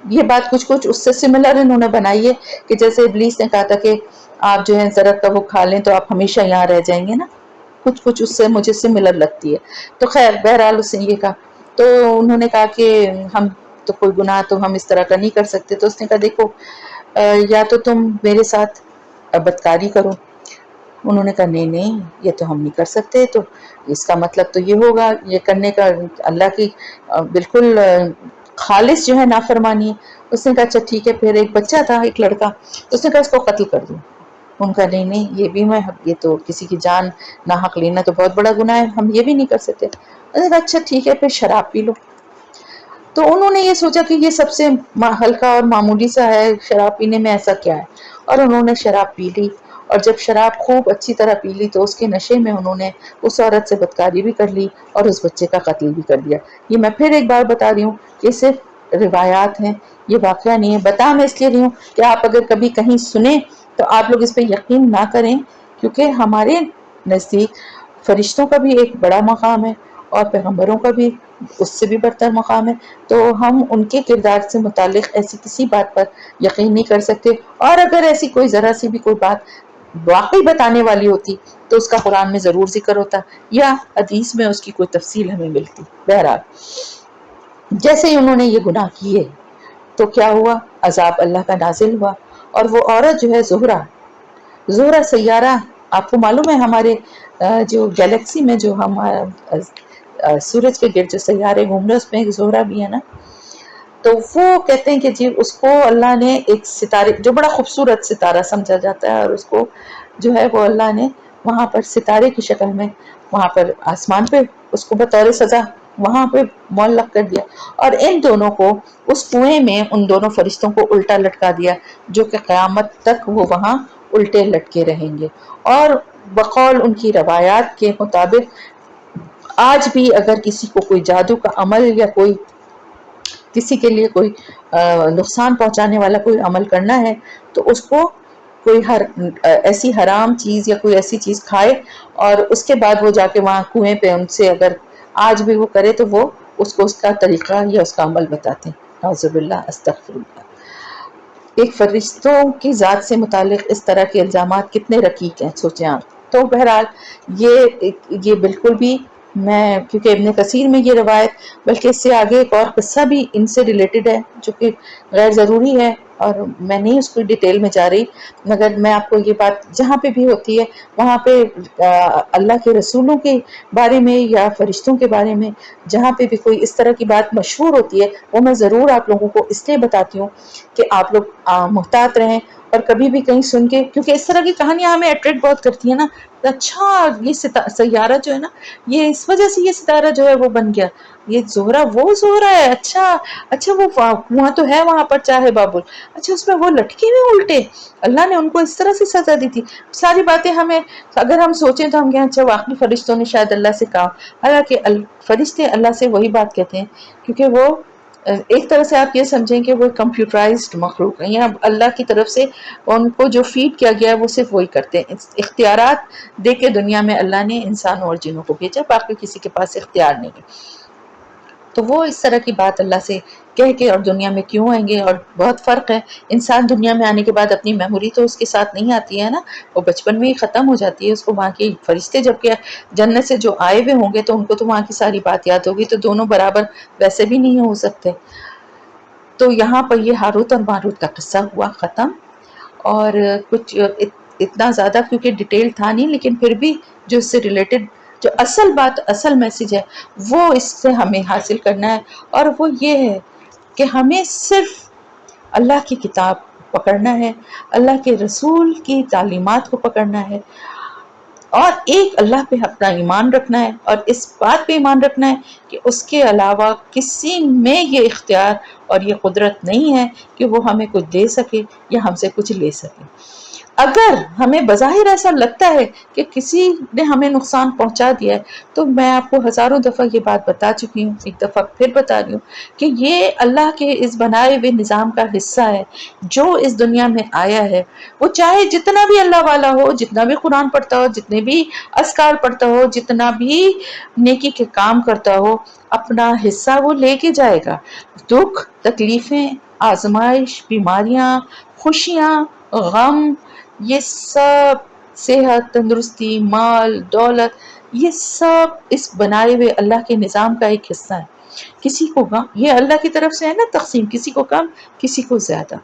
یہ بات کچھ اس سے سملر انہوں نے بنائی ہے کہ جیسے ابلیس نے کہا تھا کہ آپ جو ہے درخت کا وہ کھا لیں تو آپ ہمیشہ یہاں رہ جائیں گے نا، کچھ اس سے مجھے سملر لگتی ہے. تو خیر بہرحال اس نے یہ کہا، تو انہوں نے کہا کہ ہم تو کوئی گناہ تو ہم اس طرح کا نہیں کر سکتے. تو اس نے کہا دیکھو یا تو تم میرے ساتھ بدکاری کرو. انہوں نے کہا نہیں یہ تو ہم نہیں کر سکتے، تو اس کا مطلب تو یہ ہوگا یہ کرنے کا اللہ کی بالکل خالص جو ہے نافرمانی ہے. اس نے کہا اچھا ٹھیک ہے. پھر ایک بچہ تھا، ایک لڑکا، اس نے کہا اس کو قتل کر دوں. ان کا نہیں یہ بھی میں یہ تو کسی کی جان ناحق لینا تو بہت بڑا گناہ ہے، ہم یہ بھی نہیں کر سکتے. اس نے کہا اچھا ٹھیک ہے پھر شراب پی لو. تو انہوں نے یہ سوچا کہ یہ سب سے ہلکا اور معمولی سا ہے، شراب پینے میں ایسا کیا ہے، اور انہوں نے شراب پی لی. اور جب شراب خوب اچھی طرح پی لی تو اس کے نشے میں انہوں نے اس عورت سے بدکاری بھی کر لی اور اس بچے کا قتل بھی کر دیا. یہ میں پھر ایک بار بتا رہی ہوں کہ صرف روایات ہیں، یہ واقعہ نہیں ہے. بتا میں اس لیے رہی ہوں کہ آپ اگر کبھی کہیں سنیں تو آپ لوگ اس پہ یقین نہ کریں، کیونکہ ہمارے نزدیک فرشتوں کا بھی ایک بڑا مقام ہے اور پیغمبروں کا بھی اس سے بھی برتر مقام ہے. تو ہم ان کے کردار سے متعلق ایسی کسی بات پر یقین نہیں کر سکتے، اور اگر ایسی کوئی ذرا سی بھی کوئی بات واقعی بتانے والی ہوتی تو اس کا قرآن میں ضرور ذکر ہوتا یا حدیث میں اس کی کوئی تفصیل ہمیں ملتی. بہرحال جیسے ہی انہوں نے یہ گناہ کیے تو کیا ہوا، عذاب اللہ کا نازل ہوا. اور وہ عورت جو ہے زہرہ سیارہ، آپ کو معلوم ہے ہمارے جو گیلیکسی میں جو ہم سورج کے گرد جو سیارے گھوم رہے اس میں ایک زہرہ بھی ہے نا. تو وہ کہتے ہیں کہ جی اس کو اللہ نے ایک ستارے جو بڑا خوبصورت ستارہ سمجھا جاتا ہے، اور اس کو جو ہے وہ اللہ نے وہاں پر ستارے کی شکل میں وہاں پر آسمان پہ اس کو بطور سزا وہاں پہ معلق کر دیا. اور ان دونوں کو اس کنویں میں ان دونوں فرشتوں کو الٹا لٹکا دیا جو کہ قیامت تک وہ وہاں الٹے لٹکے رہیں گے. اور بقول ان کی روایات کے مطابق آج بھی اگر کسی کو کوئی جادو کا عمل یا کوئی کسی کے لیے کوئی نقصان پہنچانے والا کوئی عمل کرنا ہے تو اس کو کوئی ایسی حرام چیز یا کوئی ایسی چیز کھائے اور اس کے بعد وہ جا کے وہاں کنویں پہ ان سے اگر آج بھی وہ کرے تو وہ اس کو اس کا طریقہ یا اس کا عمل بتاتے ہیں. اعوذ باللہ استغفر اللہ. ایک فرشتوں کی ذات سے متعلق اس طرح کے الزامات کتنے رقیق ہیں سوچیں آپ. تو بہرحال یہ بالکل بھی میں کیونکہ ابن کثیر میں یہ روایت بلکہ اس سے آگے ایک اور قصہ بھی ان سے ریلیٹڈ ہے جو کہ غیر ضروری ہے اور میں نہیں اس کو ڈیٹیل میں جا رہی، مگر میں آپ کو یہ بات جہاں پہ بھی ہوتی ہے وہاں پہ اللہ کے رسولوں کے بارے میں یا فرشتوں کے بارے میں جہاں پہ بھی کوئی اس طرح کی بات مشہور ہوتی ہے وہ میں ضرور آپ لوگوں کو اس لیے بتاتی ہوں کہ آپ لوگ محتاط رہیں. اور کبھی بھی کہیں سن کے، کیونکہ اس طرح کی کہانیاں ہمیں اٹریکٹ بہت کرتی ہیں نا، اچھا یہ سیارہ جو ہے نا یہ اس وجہ سے یہ ستارہ جو ہے وہ بن گیا، یہ زہرہ وہ زہرہ ہے، اچھا وہ وہاں تو ہے وہاں پر چاہے بابل، اچھا اس میں وہ لٹکے ہوئے الٹے، اللہ نے ان کو اس طرح سے سزا دی تھی. ساری باتیں ہمیں اگر ہم سوچیں تو ہم کہیں اچھا واقعی فرشتوں نے شاید اللہ سے کہا، حالانکہ فرشتے اللہ سے وہی بات کہتے ہیں کیونکہ وہ ایک طرح سے آپ یہ سمجھیں کہ وہ کمپیوٹرائزڈ مخلوق ہیں، یا اللہ کی طرف سے ان کو جو فیڈ کیا گیا ہے وہ صرف وہی کرتے ہیں. اختیارات دے کے دنیا میں اللہ نے انسانوں اور جنوں کو بھیجا، باقی کسی کے پاس اختیار نہیں ہے. تو وہ اس طرح کی بات اللہ سے کہہ کے اور دنیا میں کیوں آئیں گے. اور بہت فرق ہے، انسان دنیا میں آنے کے بعد اپنی میموری تو اس کے ساتھ نہیں آتی ہے نا، وہ بچپن میں ہی ختم ہو جاتی ہے. اس کو وہاں کے فرشتے جب کہ جنت سے جو آئے ہوئے ہوں گے تو ان کو تو وہاں کی ساری بات یاد ہوگی، تو دونوں برابر ویسے بھی نہیں ہو سکتے. تو یہاں پر یہ ہاروت اور ماروت کا قصہ ہوا ختم. اور کچھ اتنا زیادہ کیونکہ ڈیٹیل تھا نہیں، لیکن پھر بھی جو اس سے ریلیٹڈ جو اصل بات، اصل میسج ہے وہ اس سے ہمیں حاصل کرنا ہے. اور وہ یہ ہے کہ ہمیں صرف اللہ کی کتاب پکڑنا ہے، اللہ کے رسول کی تعلیمات کو پکڑنا ہے، اور ایک اللہ پہ اپنا ایمان رکھنا ہے، اور اس بات پہ ایمان رکھنا ہے کہ اس کے علاوہ کسی میں یہ اختیار اور یہ قدرت نہیں ہے کہ وہ ہمیں کچھ دے سکے یا ہم سے کچھ لے سکے. اگر ہمیں بظاہر ایسا لگتا ہے کہ کسی نے ہمیں نقصان پہنچا دیا ہے، تو میں آپ کو ہزاروں دفعہ یہ بات بتا چکی ہوں، ایک دفعہ پھر بتا رہی ہوں کہ یہ اللہ کے اس بنائے ہوئے نظام کا حصہ ہے جو اس دنیا میں آیا ہے. وہ چاہے جتنا بھی اللہ والا ہو، جتنا بھی قرآن پڑھتا ہو، جتنے بھی اذکار پڑھتا ہو، جتنا بھی نیکی کے کام کرتا ہو، اپنا حصہ وہ لے کے جائے گا. دکھ، تکلیفیں، آزمائش، بیماریاں، خوشیاں، غم، یہ سب، صحت، تندرستی، مال، دولت، یہ سب اس بنائے ہوئے اللہ کے نظام کا ایک حصہ ہے. کسی کو غم، یہ اللہ کی طرف سے ہے نا تقسیم، کسی کو کم کسی کو زیادہ.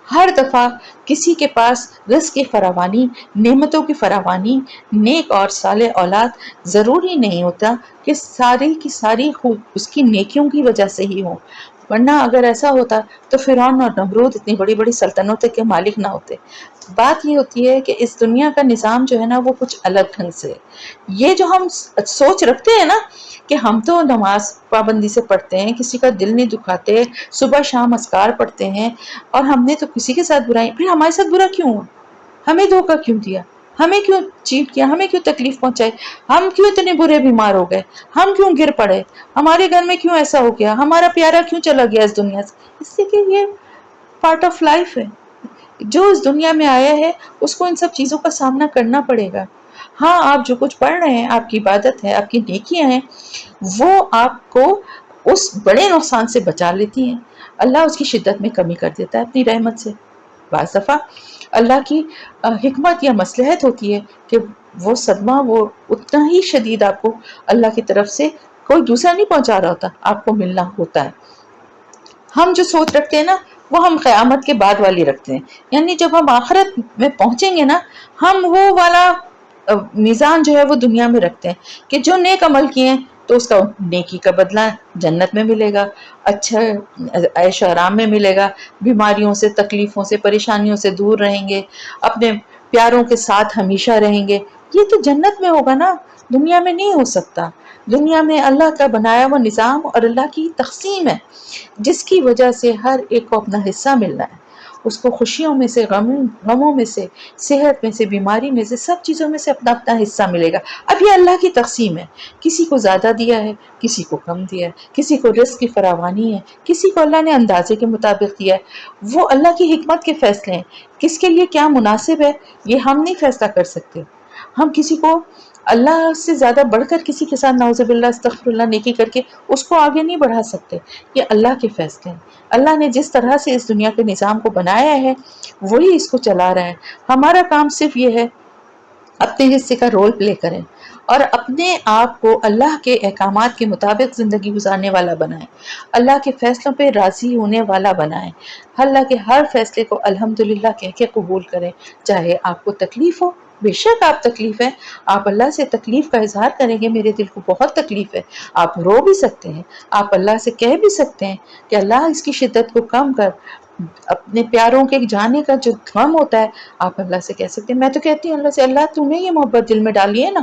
ہر دفعہ کسی کے پاس رزق کی فراوانی، نعمتوں کی فراوانی، نیک اور صالح اولاد ضروری نہیں ہوتا کہ ساری کی ساری خوب اس کی نیکیوں کی وجہ سے ہی ہو. ورنہ اگر ایسا ہوتا تو فرعون اور نمرود اتنی بڑی بڑی سلطنتوں کے مالک نہ ہوتے. بات یہ ہوتی ہے کہ اس دنیا کا نظام جو ہے نا وہ کچھ الگ ڈھنگ سے. یہ جو ہم سوچ رکھتے ہیں نا کہ ہم تو نماز پابندی سے پڑھتے ہیں، کسی کا دل نہیں دکھاتے، صبح شام اذکار پڑھتے ہیں، اور ہم نے تو کسی کے ساتھ برائی، پھر ہمارے ساتھ برا کیوں ہوا؟ ہمیں دھوکہ کیوں دیا؟ ہمیں کیوں چیٹ کیا؟ ہمیں کیوں تکلیف پہنچائی؟ ہم کیوں اتنے برے بیمار ہو گئے؟ ہم کیوں گر پڑے؟ ہمارے گھر میں کیوں ایسا ہو گیا؟ ہمارا پیارا کیوں چلا گیا اس دنیا سے؟ اس لیے کہ یہ پارٹ آف لائف ہے. جو اس دنیا میں آیا ہے اس کو ان سب چیزوں کا سامنا کرنا پڑے گا. ہاں، آپ جو کچھ پڑھ رہے ہیں، آپ کی عبادت ہے، آپ کی نیکیاں ہیں، وہ آپ کو اس بڑے نقصان سے بچا لیتی ہیں. اللہ اس کی شدت میں کمی کر دیتا ہے اپنی رحمت سے. بعض دفعہ اللہ کی حکمت یا مصلحت ہوتی ہے کہ وہ صدمہ وہ اتنا ہی شدید آپ کو اللہ کی طرف سے کوئی دوسرا نہیں پہنچا رہا ہوتا، آپ کو ملنا ہوتا ہے. ہم جو سوچ رکھتے ہیں نا وہ ہم قیامت کے بعد والی رکھتے ہیں. یعنی جب ہم آخرت میں پہنچیں گے نا، ہم وہ والا میزان جو ہے وہ دنیا میں رکھتے ہیں کہ جو نیک عمل کیے ہیں تو اس کا نیکی کا بدلہ جنت میں ملے گا، اچھا عیش و آرام میں ملے گا، بیماریوں سے، تکلیفوں سے، پریشانیوں سے دور رہیں گے، اپنے پیاروں کے ساتھ ہمیشہ رہیں گے. یہ تو جنت میں ہوگا نا، دنیا میں نہیں ہو سکتا. دنیا میں اللہ کا بنایا ہوا نظام اور اللہ کی تقسیم ہے جس کی وجہ سے ہر ایک کو اپنا حصہ ملنا ہے. اس کو خوشیوں میں سے، غموں میں سے، صحت میں سے، بیماری میں سے، سب چیزوں میں سے اپنا اپنا حصہ ملے گا. اب یہ اللہ کی تقسیم ہے، کسی کو زیادہ دیا ہے، کسی کو کم دیا ہے، کسی کو رزق کی فراوانی ہے، کسی کو اللہ نے اندازے کے مطابق دیا ہے. وہ اللہ کی حکمت کے فیصلے ہیں. کس کے لیے کیا مناسب ہے یہ ہم نہیں فیصلہ کر سکتے. ہم کسی کو اللہ سے زیادہ بڑھ کر کسی کے ساتھ نعوذ باللہ استغفر اللہ نیکی کر کے اس کو آگے نہیں بڑھا سکتے. یہ اللہ کے فیصلے ہیں. اللہ نے جس طرح سے اس دنیا کے نظام کو بنایا ہے وہی اس کو چلا رہا ہے. ہمارا کام صرف یہ ہے اپنے حصے کا رول پلے کریں اور اپنے آپ کو اللہ کے احکامات کے مطابق زندگی گزارنے والا بنائیں، اللہ کے فیصلوں پہ راضی ہونے والا بنائیں، اللہ کے ہر فیصلے کو الحمدللہ کہہ کے قبول کریں. چاہے آپ کو تکلیف ہو، بے شک آپ تکلیف ہے، آپ اللہ سے تکلیف کا اظہار کریں گے میرے دل کو بہت تکلیف ہے، آپ رو بھی سکتے ہیں، آپ اللہ سے کہہ بھی سکتے ہیں کہ اللہ اس کی شدت کو کم کر. اپنے پیاروں کے جانے کا جو غم ہوتا ہے آپ اللہ سے کہہ سکتے ہیں. میں تو کہتی ہوں اللہ سے، اللہ تو نے یہ محبت دل میں ڈالی ہے نا،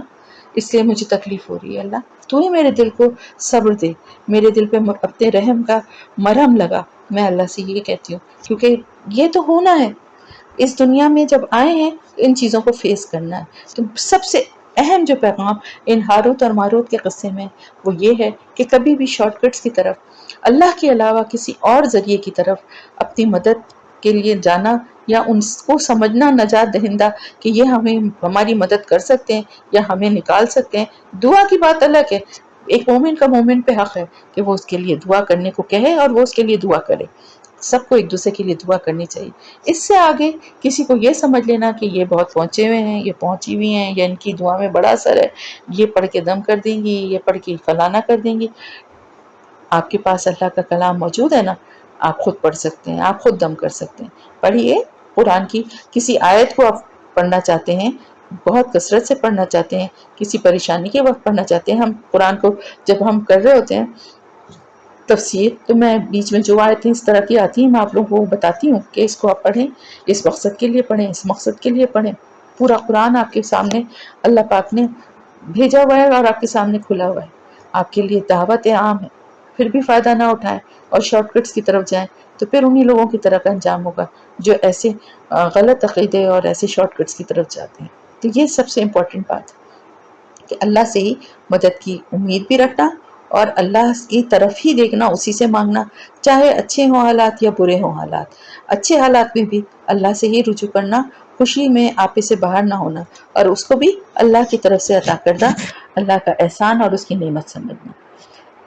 اس لیے مجھے تکلیف ہو رہی ہے، اللہ تو ہی میرے دل کو صبر دے، میرے دل پہ اپنے رحم کا مرہم لگا. میں اللہ سے یہ کہتی ہوں کیونکہ یہ تو ہونا ہے. اس دنیا میں جب آئے ہیں ان چیزوں کو فیس کرنا ہے. تو سب سے اہم جو پیغام ان ہاروت اور ماروت کے قصے میں وہ یہ ہے کہ کبھی بھی شارٹ کٹس کی طرف اللہ کے علاوہ کسی اور ذریعے کی طرف اپنی مدد کے لیے جانا یا ان کو سمجھنا نجات دہندہ کہ یہ ہمیں ہماری مدد کر سکتے ہیں یا ہمیں نکال سکتے ہیں. دعا کی بات الگ ہے. ایک مومن کا مومن پہ حق ہے کہ وہ اس کے لیے دعا کرنے کو کہے اور وہ اس کے لیے دعا کرے. سب کو ایک دوسرے کے لیے دعا کرنی چاہیے. اس سے آگے کسی کو یہ سمجھ لینا کہ یہ بہت پہنچے ہوئے ہیں، یہ پہنچی ہوئی ہیں، یا ان کی دعا میں بڑا اثر ہے، یہ پڑھ کے دم کر دیں گی، یہ پڑھ کے فلانا کر دیں گی. آپ کے پاس اللہ کا کلام موجود ہے نا، آپ خود پڑھ سکتے ہیں، آپ خود دم کر سکتے ہیں. پڑھیے قرآن کی کسی آیت کو آپ پڑھنا چاہتے ہیں، بہت کثرت سے پڑھنا چاہتے ہیں، کسی پریشانی کے وقت پڑھنا چاہتے ہیں. ہم قرآن کو جب ہم کر رہے ہوتے ہیں تفسیر، تو میں بیچ میں جو آیتیں اس طرح کی آتی ہیں میں آپ لوگوں کو بتاتی ہوں کہ اس کو آپ پڑھیں، اس مقصد کے لیے پڑھیں، اس مقصد کے لیے پڑھیں. پورا قرآن آپ کے سامنے اللہ پاک نے بھیجا ہوا ہے اور آپ کے سامنے کھلا ہوا ہے. آپ کے لیے دعوت عام ہے. پھر بھی فائدہ نہ اٹھائیں اور شارٹ کٹس کی طرف جائیں تو پھر انہی لوگوں کی طرح کا انجام ہوگا جو ایسے غلط عقیدے اور ایسے شارٹ کٹس کی طرف جاتے ہیں. تو یہ سب سے امپورٹنٹ بات ہے کہ اللہ سے ہی مدد کی امید بھی رکھنا اور اللہ کی طرف ہی دیکھنا، اسی سے مانگنا، چاہے اچھے ہوں حالات یا برے ہوں حالات. اچھے حالات میں بھی اللہ سے ہی رجوع کرنا، خوشی میں آپے سے باہر نہ ہونا، اور اس کو بھی اللہ کی طرف سے عطا کردہ اللہ کا احسان اور اس کی نعمت سمجھنا.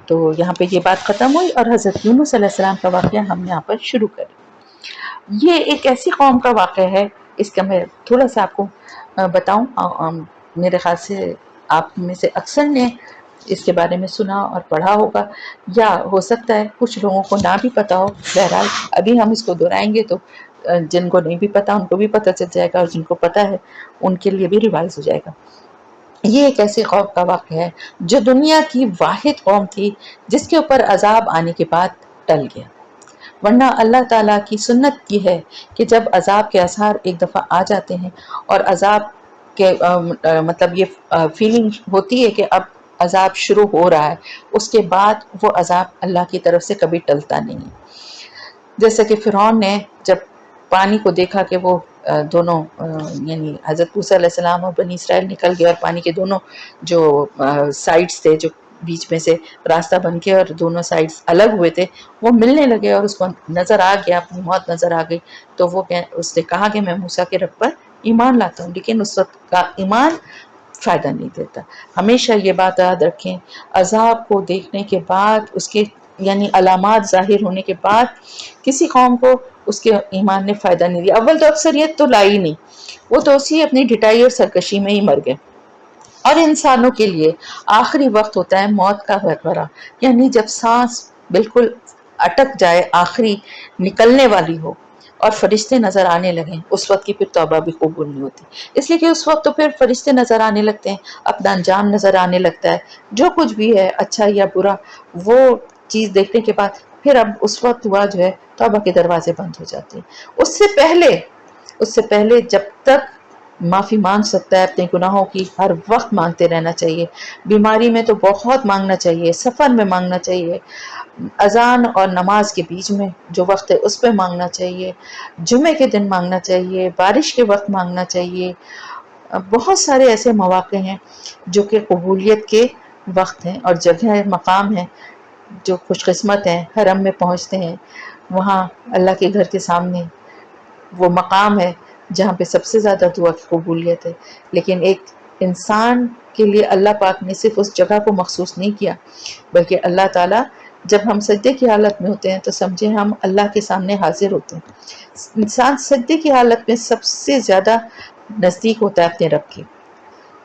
تو یہاں پہ یہ بات ختم ہوئی اور حضرت یونس علیہ السلام کا واقعہ ہم یہاں پر شروع کریں. یہ ایک ایسی قوم کا واقعہ ہے، اس کا میں تھوڑا سا آپ کو بتاؤں. میرے خیال سے آپ میں سے اکثر نے اس کے بارے میں سنا اور پڑھا ہوگا، یا ہو سکتا ہے کچھ لوگوں کو نہ بھی پتا ہو. بہرحال ابھی ہم اس کو دہرائیں گے تو جن کو نہیں بھی پتا ان کو بھی پتہ چل جائے گا، اور جن کو پتا ہے ان کے لیے بھی ریوائز ہو جائے گا. یہ ایک ایسی قوم کا واقعہ ہے جو دنیا کی واحد قوم تھی جس کے اوپر عذاب آنے کے بعد ٹل گیا. ورنہ اللہ تعالیٰ کی سنت یہ ہے کہ جب عذاب کے آثار ایک دفعہ آ جاتے ہیں اور عذاب کے مطلب یہ فیلنگ ہوتی ہے کہ اب عذاب شروع ہو رہا ہے، اس کے بعد وہ عذاب اللہ کی طرف سے کبھی ٹلتا نہیں ہے. جیسے کہ فرعون نے جب پانی کو دیکھا کہ وہ دونوں یعنی حضرت موسیٰ علیہ السلام اور بنی اسرائیل نکل گئے اور پانی کے دونوں جو سائڈز تھے، جو بیچ میں سے راستہ بن کے اور دونوں سائڈز الگ ہوئے تھے، وہ ملنے لگے اور اس کو نظر آ گیا، اپنی موت نظر آ گئی. تو اس نے کہا کہ میں موسیٰ کے رب پر ایمان لاتا ہوں. لیکن اس وقت کا ایمان فائدہ نہیں دیتا. ہمیشہ یہ بات یاد رکھیں، عذاب کو دیکھنے کے بعد، اس کے یعنی علامات ظاہر ہونے کے بعد کسی قوم کو اس کے ایمان نے فائدہ نہیں دیا. اول تو اکثریت تو لائی نہیں، وہ تو اسی اپنی ڈٹائی اور سرکشی میں ہی مر گئے. اور انسانوں کے لیے آخری وقت ہوتا ہے موت کا غرغرہ، یعنی جب سانس بالکل اٹک جائے، آخری نکلنے والی ہو اور فرشتے نظر آنے لگیں، اس وقت کی پھر توبہ بھی قبول نہیں ہوتی. اس لیے کہ اس وقت تو پھر فرشتے نظر آنے لگتے ہیں، اپنا انجام نظر آنے لگتا ہے، جو کچھ بھی ہے اچھا یا برا، وہ چیز دیکھنے کے بعد پھر اب اس وقت ہوا جو ہے توبہ کے دروازے بند ہو جاتے ہیں. اس سے پہلے جب تک معافی مانگ سکتا ہے اپنے گناہوں کی، ہر وقت مانگتے رہنا چاہیے. بیماری میں تو بہت مانگنا چاہیے، سفر میں مانگنا چاہیے، اذان اور نماز کے بیچ میں جو وقت ہے اس پہ مانگنا چاہیے، جمعے کے دن مانگنا چاہیے، بارش کے وقت مانگنا چاہیے. بہت سارے ایسے مواقع ہیں جو کہ قبولیت کے وقت ہیں اور جگہ مقام ہیں. جو خوش قسمت ہیں حرم میں پہنچتے ہیں، وہاں اللہ کے گھر کے سامنے وہ مقام ہے جہاں پہ سب سے زیادہ دعا کی قبولیت ہے. لیکن ایک انسان کے لیے اللہ پاک نے صرف اس جگہ کو مخصوص نہیں کیا، بلکہ اللہ تعالیٰ جب ہم سجدے کی حالت میں ہوتے ہیں تو سمجھے ہم اللہ کے سامنے حاضر ہوتے ہیں. انسان سجدے کی حالت میں سب سے زیادہ نزدیک ہوتا ہے اپنے رب کے.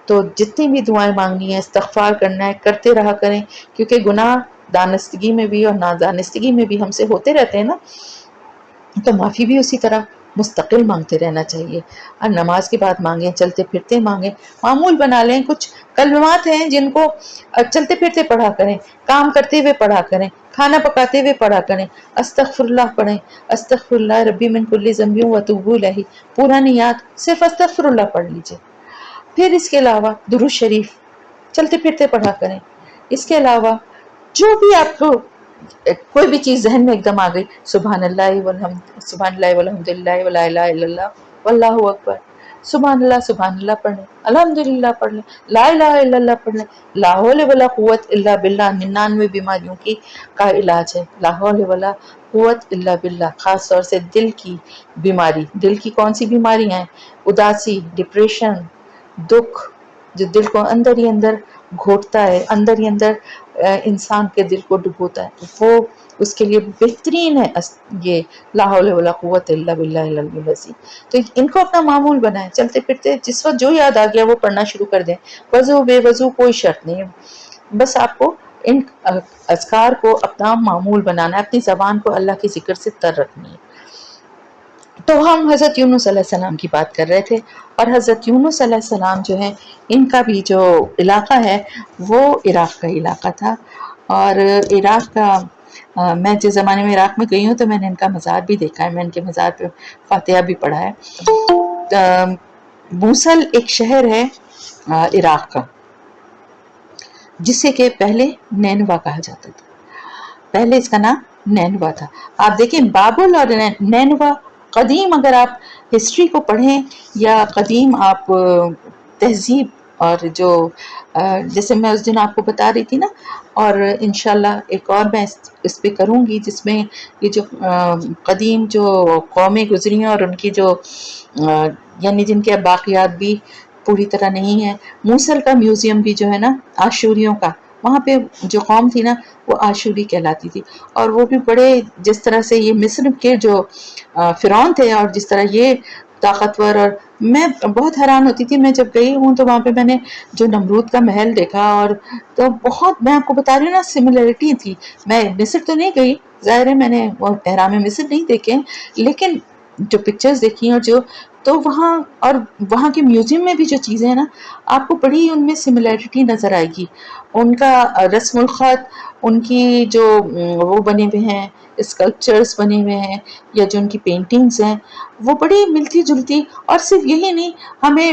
تو جتنی بھی دعائیں مانگنی ہے، استغفار کرنا ہے، کرتے رہا کریں، کیونکہ گناہ دانستگی میں بھی اور نادانستگی میں بھی ہم سے ہوتے رہتے ہیں نا. تو معافی بھی اسی طرح مستقل مانگتے رہنا چاہیے. اور نماز کے بعد مانگیں، چلتے پھرتے مانگیں، معمول بنا لیں. کچھ کلمات ہیں جن کو چلتے پھرتے پڑھا کریں، کام کرتے ہوئے پڑھا کریں، کھانا پکاتے ہوئے پڑھا کریں. استغفر اللہ پڑھیں، استغفر اللہ ربی من کل ذنب واتوب الیہ. پورا نہیں یاد، صرف استغفر اللہ پڑھ لیجئے. پھر اس کے علاوہ درود شریف چلتے پھرتے پڑھا کریں. اس کے علاوہ جو بھی آپ کو کوئی بھی چیز ذہن میں ایک دم آ گئی، سبحان اللہ والحمد للہ ولا الہ الا اللہ واللہ اکبر، سبحان اللہ پڑھ لیں، الحمدللہ پڑھ لیں، لا الہ الا اللہ پڑھ لیں، لا حول ولا قوت الا باللہ 99 بیماریوں کی کا علاج ہے، لا حول ولا قوت الا باللہ. خاص طور سے دل کی بیماری، دل کی کون سی بیماریاں ہیں؟ اداسی، ڈپریشن، دکھ جو دل کو اندر ہی اندر گھوٹتا ہے، اندر ہی اندر انسان کے دل کو ڈبوتا ہے، وہ اس کے لیے بہترین ہے یہ لا حول ولا قوت الا باللہ العلی العظیم. تو ان کو اپنا معمول بنائیں، چلتے پھرتے جس وقت جو یاد آ گیا وہ پڑھنا شروع کر دیں. وضو بے وضو کوئی شرط نہیں ہے، بس آپ کو ان اذکار کو اپنا معمول بنانا ہے، اپنی زبان کو اللہ کے ذکر سے تر رکھنی ہے. تو ہم حضرت یونس علیہ السلام کی بات کر رہے تھے، اور حضرت یونس علیہ السلام جو ہیں ان کا بھی جو علاقہ ہے وہ عراق کا علاقہ تھا. اور عراق کا میں جس زمانے میں عراق میں گئی ہوں تو میں نے ان کا مزار بھی دیکھا ہے، میں ان کے مزار پہ فاتحہ بھی پڑھا ہے. موصل ایک شہر ہے عراق کا، جسے کہ پہلے نینوا کہا جاتا تھا، پہلے اس کا نام نینوا تھا. آپ دیکھیں بابل اور نینوا قدیم، اگر آپ ہسٹری کو پڑھیں یا قدیم آپ تہذیب اور جو جیسے میں اس دن آپ کو بتا رہی تھی نا، اور انشاءاللہ ایک اور میں اس پہ کروں گی جس میں یہ جو قدیم جو قومیں گزری ہیں اور ان کی جو یعنی جن کے باقیات بھی پوری طرح نہیں ہے. موصل کا میوزیم بھی جو ہے نا آشوریوں کا، وہاں پہ جو قوم تھی نا وہ آشوری کہلاتی تھی، اور وہ بھی بڑے جس طرح سے یہ مصر کے جو فرعون تھے اور جس طرح یہ طاقتور، اور میں بہت حیران ہوتی تھی، میں جب گئی ہوں تو وہاں پہ میں نے جو نمرود کا محل دیکھا، اور تو بہت میں آپ کو بتا رہی ہوں نا سملیرٹی تھی. میں مصر تو نہیں گئی، ظاہر ہے میں نے وہ احرام مصر نہیں دیکھے، لیکن جو پکچرز دیکھی اور جو تو وہاں اور وہاں کے میوزیم میں بھی جو چیزیں ہیں نا آپ کو بڑی ان میں سملیرٹی نظر آئے گی. ان کا رسم الخط، ان کی جو وہ بنے ہوئے ہیں اسکلپچرز بنے ہوئے ہیں یا جو ان کی پینٹنگز ہیں وہ بڑی ملتی جلتی. اور صرف یہی نہیں، ہمیں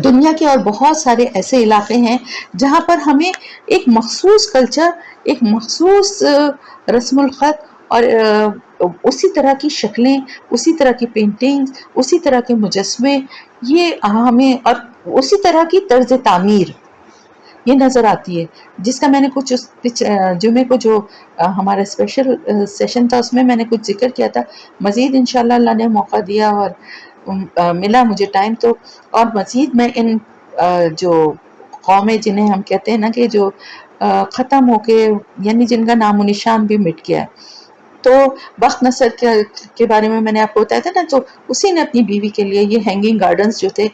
دنیا کے اور بہت سارے ایسے علاقے ہیں جہاں پر ہمیں ایک مخصوص کلچر، ایک مخصوص رسم الخط اور اسی طرح کی شکلیں، اسی طرح کی پینٹنگ، اسی طرح کے مجسمے، یہ ہمیں اور اسی طرح کی طرز تعمیر یہ نظر آتی ہے. جس کا میں نے کچھ جمعے کو جو ہمارا اسپیشل سیشن تھا اس میں نے کچھ ذکر کیا تھا. مزید انشاءاللہ اللہ نے موقع دیا اور ملا مجھے ٹائم تو اور مزید میں ان جو قومیں جنہیں ہم کہتے ہیں نا کہ جو ختم ہو کے یعنی جن کا نام و نشان بھی مٹ گیا ہے، تو بخت نصر کے بارے میں نے آپ کو بتایا تھا نا، تو اسی نے اپنی بیوی کے لیے یہ ہینگنگ گارڈنز جو تھے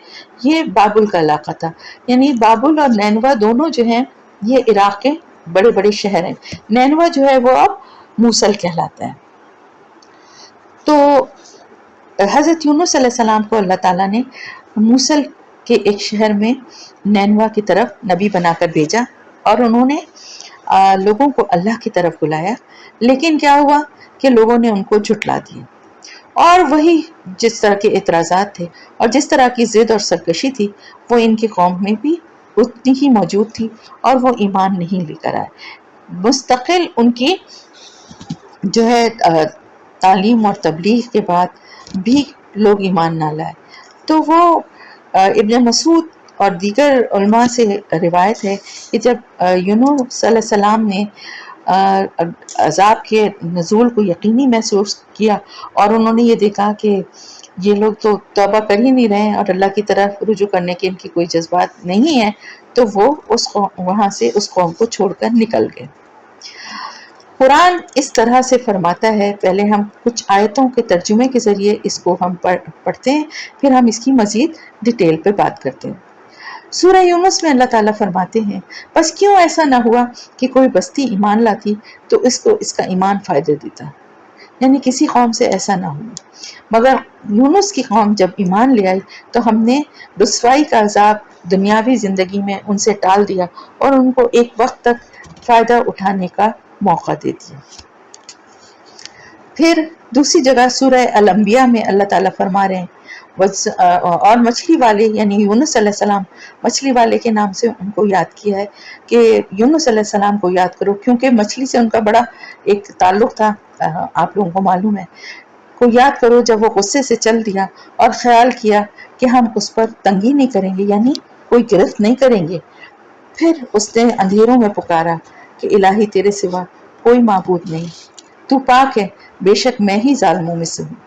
یہ بابل کا علاقہ تھا. یعنی بابل اور نینوا دونوں جو ہیں یہ عراق کے بڑے بڑے شہر ہیں. نینوا جو ہے وہ اب موصل کہلاتا ہے. تو حضرت یونس علیہ السلام کو اللہ تعالیٰ نے موصل کے ایک شہر میں نینوا کی طرف نبی بنا کر بھیجا، اور انہوں نے لوگوں کو اللہ کی طرف بلایا. لیکن کیا ہوا کہ لوگوں نے ان کو جھٹلا دیا، اور وہی جس طرح کے اعتراضات تھے اور جس طرح کی ضد اور سرکشی تھی وہ ان کی قوم میں بھی اتنی ہی موجود تھی، اور وہ ایمان نہیں لے کر آئے. مستقل ان کی جو ہے تعلیم اور تبلیغ کے بعد بھی لوگ ایمان نہ لائے. تو وہ ابن مسعود اور دیگر علماء سے روایت ہے کہ جب یونس صلی اللہ علیہ السلام نے عذاب کے نزول کو یقینی محسوس کیا اور انہوں نے یہ دیکھا کہ یہ لوگ تو توبہ کر ہی نہیں رہے ہیں اور اللہ کی طرف رجوع کرنے کے ان کی کوئی جذبات نہیں ہے، تو وہ وہاں سے اس قوم کو چھوڑ کر نکل گئے. قرآن اس طرح سے فرماتا ہے، پہلے ہم کچھ آیتوں کے ترجمے کے ذریعے اس کو ہم پڑھتے ہیں، پھر ہم اس کی مزید ڈیٹیل پہ بات کرتے ہیں. سورہ یونس میں اللہ تعالیٰ فرماتے ہیں، بس کیوں ایسا نہ ہوا کہ کوئی بستی ایمان لاتی تو اس کو اس کا ایمان فائدہ دیتا. یعنی کسی قوم سے ایسا نہ ہوا، مگر یونس کی قوم جب ایمان لے آئی تو ہم نے رسوائی کا عذاب دنیاوی زندگی میں ان سے ٹال دیا اور ان کو ایک وقت تک فائدہ اٹھانے کا موقع دے دیا. پھر دوسری جگہ سورہ الانبیاء میں اللہ تعالیٰ فرما رہے ہیں، اور مچھلی والے یعنی یونس علیہ السلام، مچھلی والے کے نام سے ان کو یاد کیا ہے کہ یونس علیہ السلام کو یاد کرو، کیونکہ مچھلی سے ان کا بڑا ایک تعلق تھا. آپ لوگوں کو معلوم ہے کو یاد کرو جب وہ غصے سے چل دیا اور خیال کیا کہ ہم اس پر تنگی نہیں کریں گے، یعنی کوئی گرفت نہیں کریں گے۔ پھر اس نے اندھیروں میں پکارا کہ الہی تیرے سوا کوئی معبود نہیں، تو پاک ہے، بے شک میں ہی ظالموں میں سے ہوں۔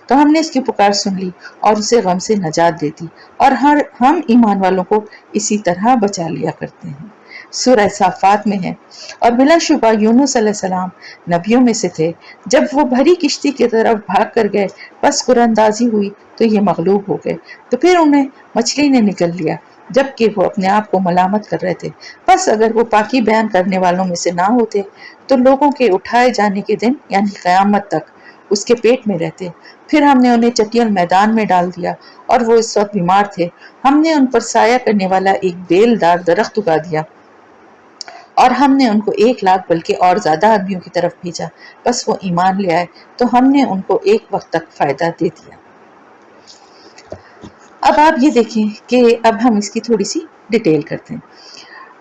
تو ہم نے اس کی پکار سن لی اور اسے غم سے نجات دے دی، اور ہم ایمان والوں کو اسی طرح بچا لیا کرتے ہیں۔ سورہ صافات میں ہے، اور بلا شبہ یونس علیہ السلام نبیوں میں سے تھے۔ جب وہ بھری کشتی کی طرف بھاگ کر گئے، بس قراندازی ہوئی تو یہ مغلوب ہو گئے، تو پھر انہیں مچھلی نے نگل لیا جبکہ وہ اپنے آپ کو ملامت کر رہے تھے۔ بس اگر وہ پاکی بیان کرنے والوں میں سے نہ ہوتے تو لوگوں کے اٹھائے جانے کے دن یعنی قیامت تک اس کے پیٹ میں رہتے۔ پھر ہم نے انہیں چٹیل میدان میں ڈال دیا اور وہ اس وقت بیمار تھے۔ ہم نے ان پر سایہ کرنے والا ایک بیل دار درخت اگا دیا، اور ہم نے ان کو 1,00,000 بلکہ اور زیادہ آدمیوں کی طرف بھیجا، بس وہ ایمان لے آئے تو ہم نے ان کو ایک وقت تک فائدہ دے دیا۔ اب آپ یہ دیکھیں کہ اب ہم اس کی تھوڑی سی ڈیٹیل کرتے ہیں۔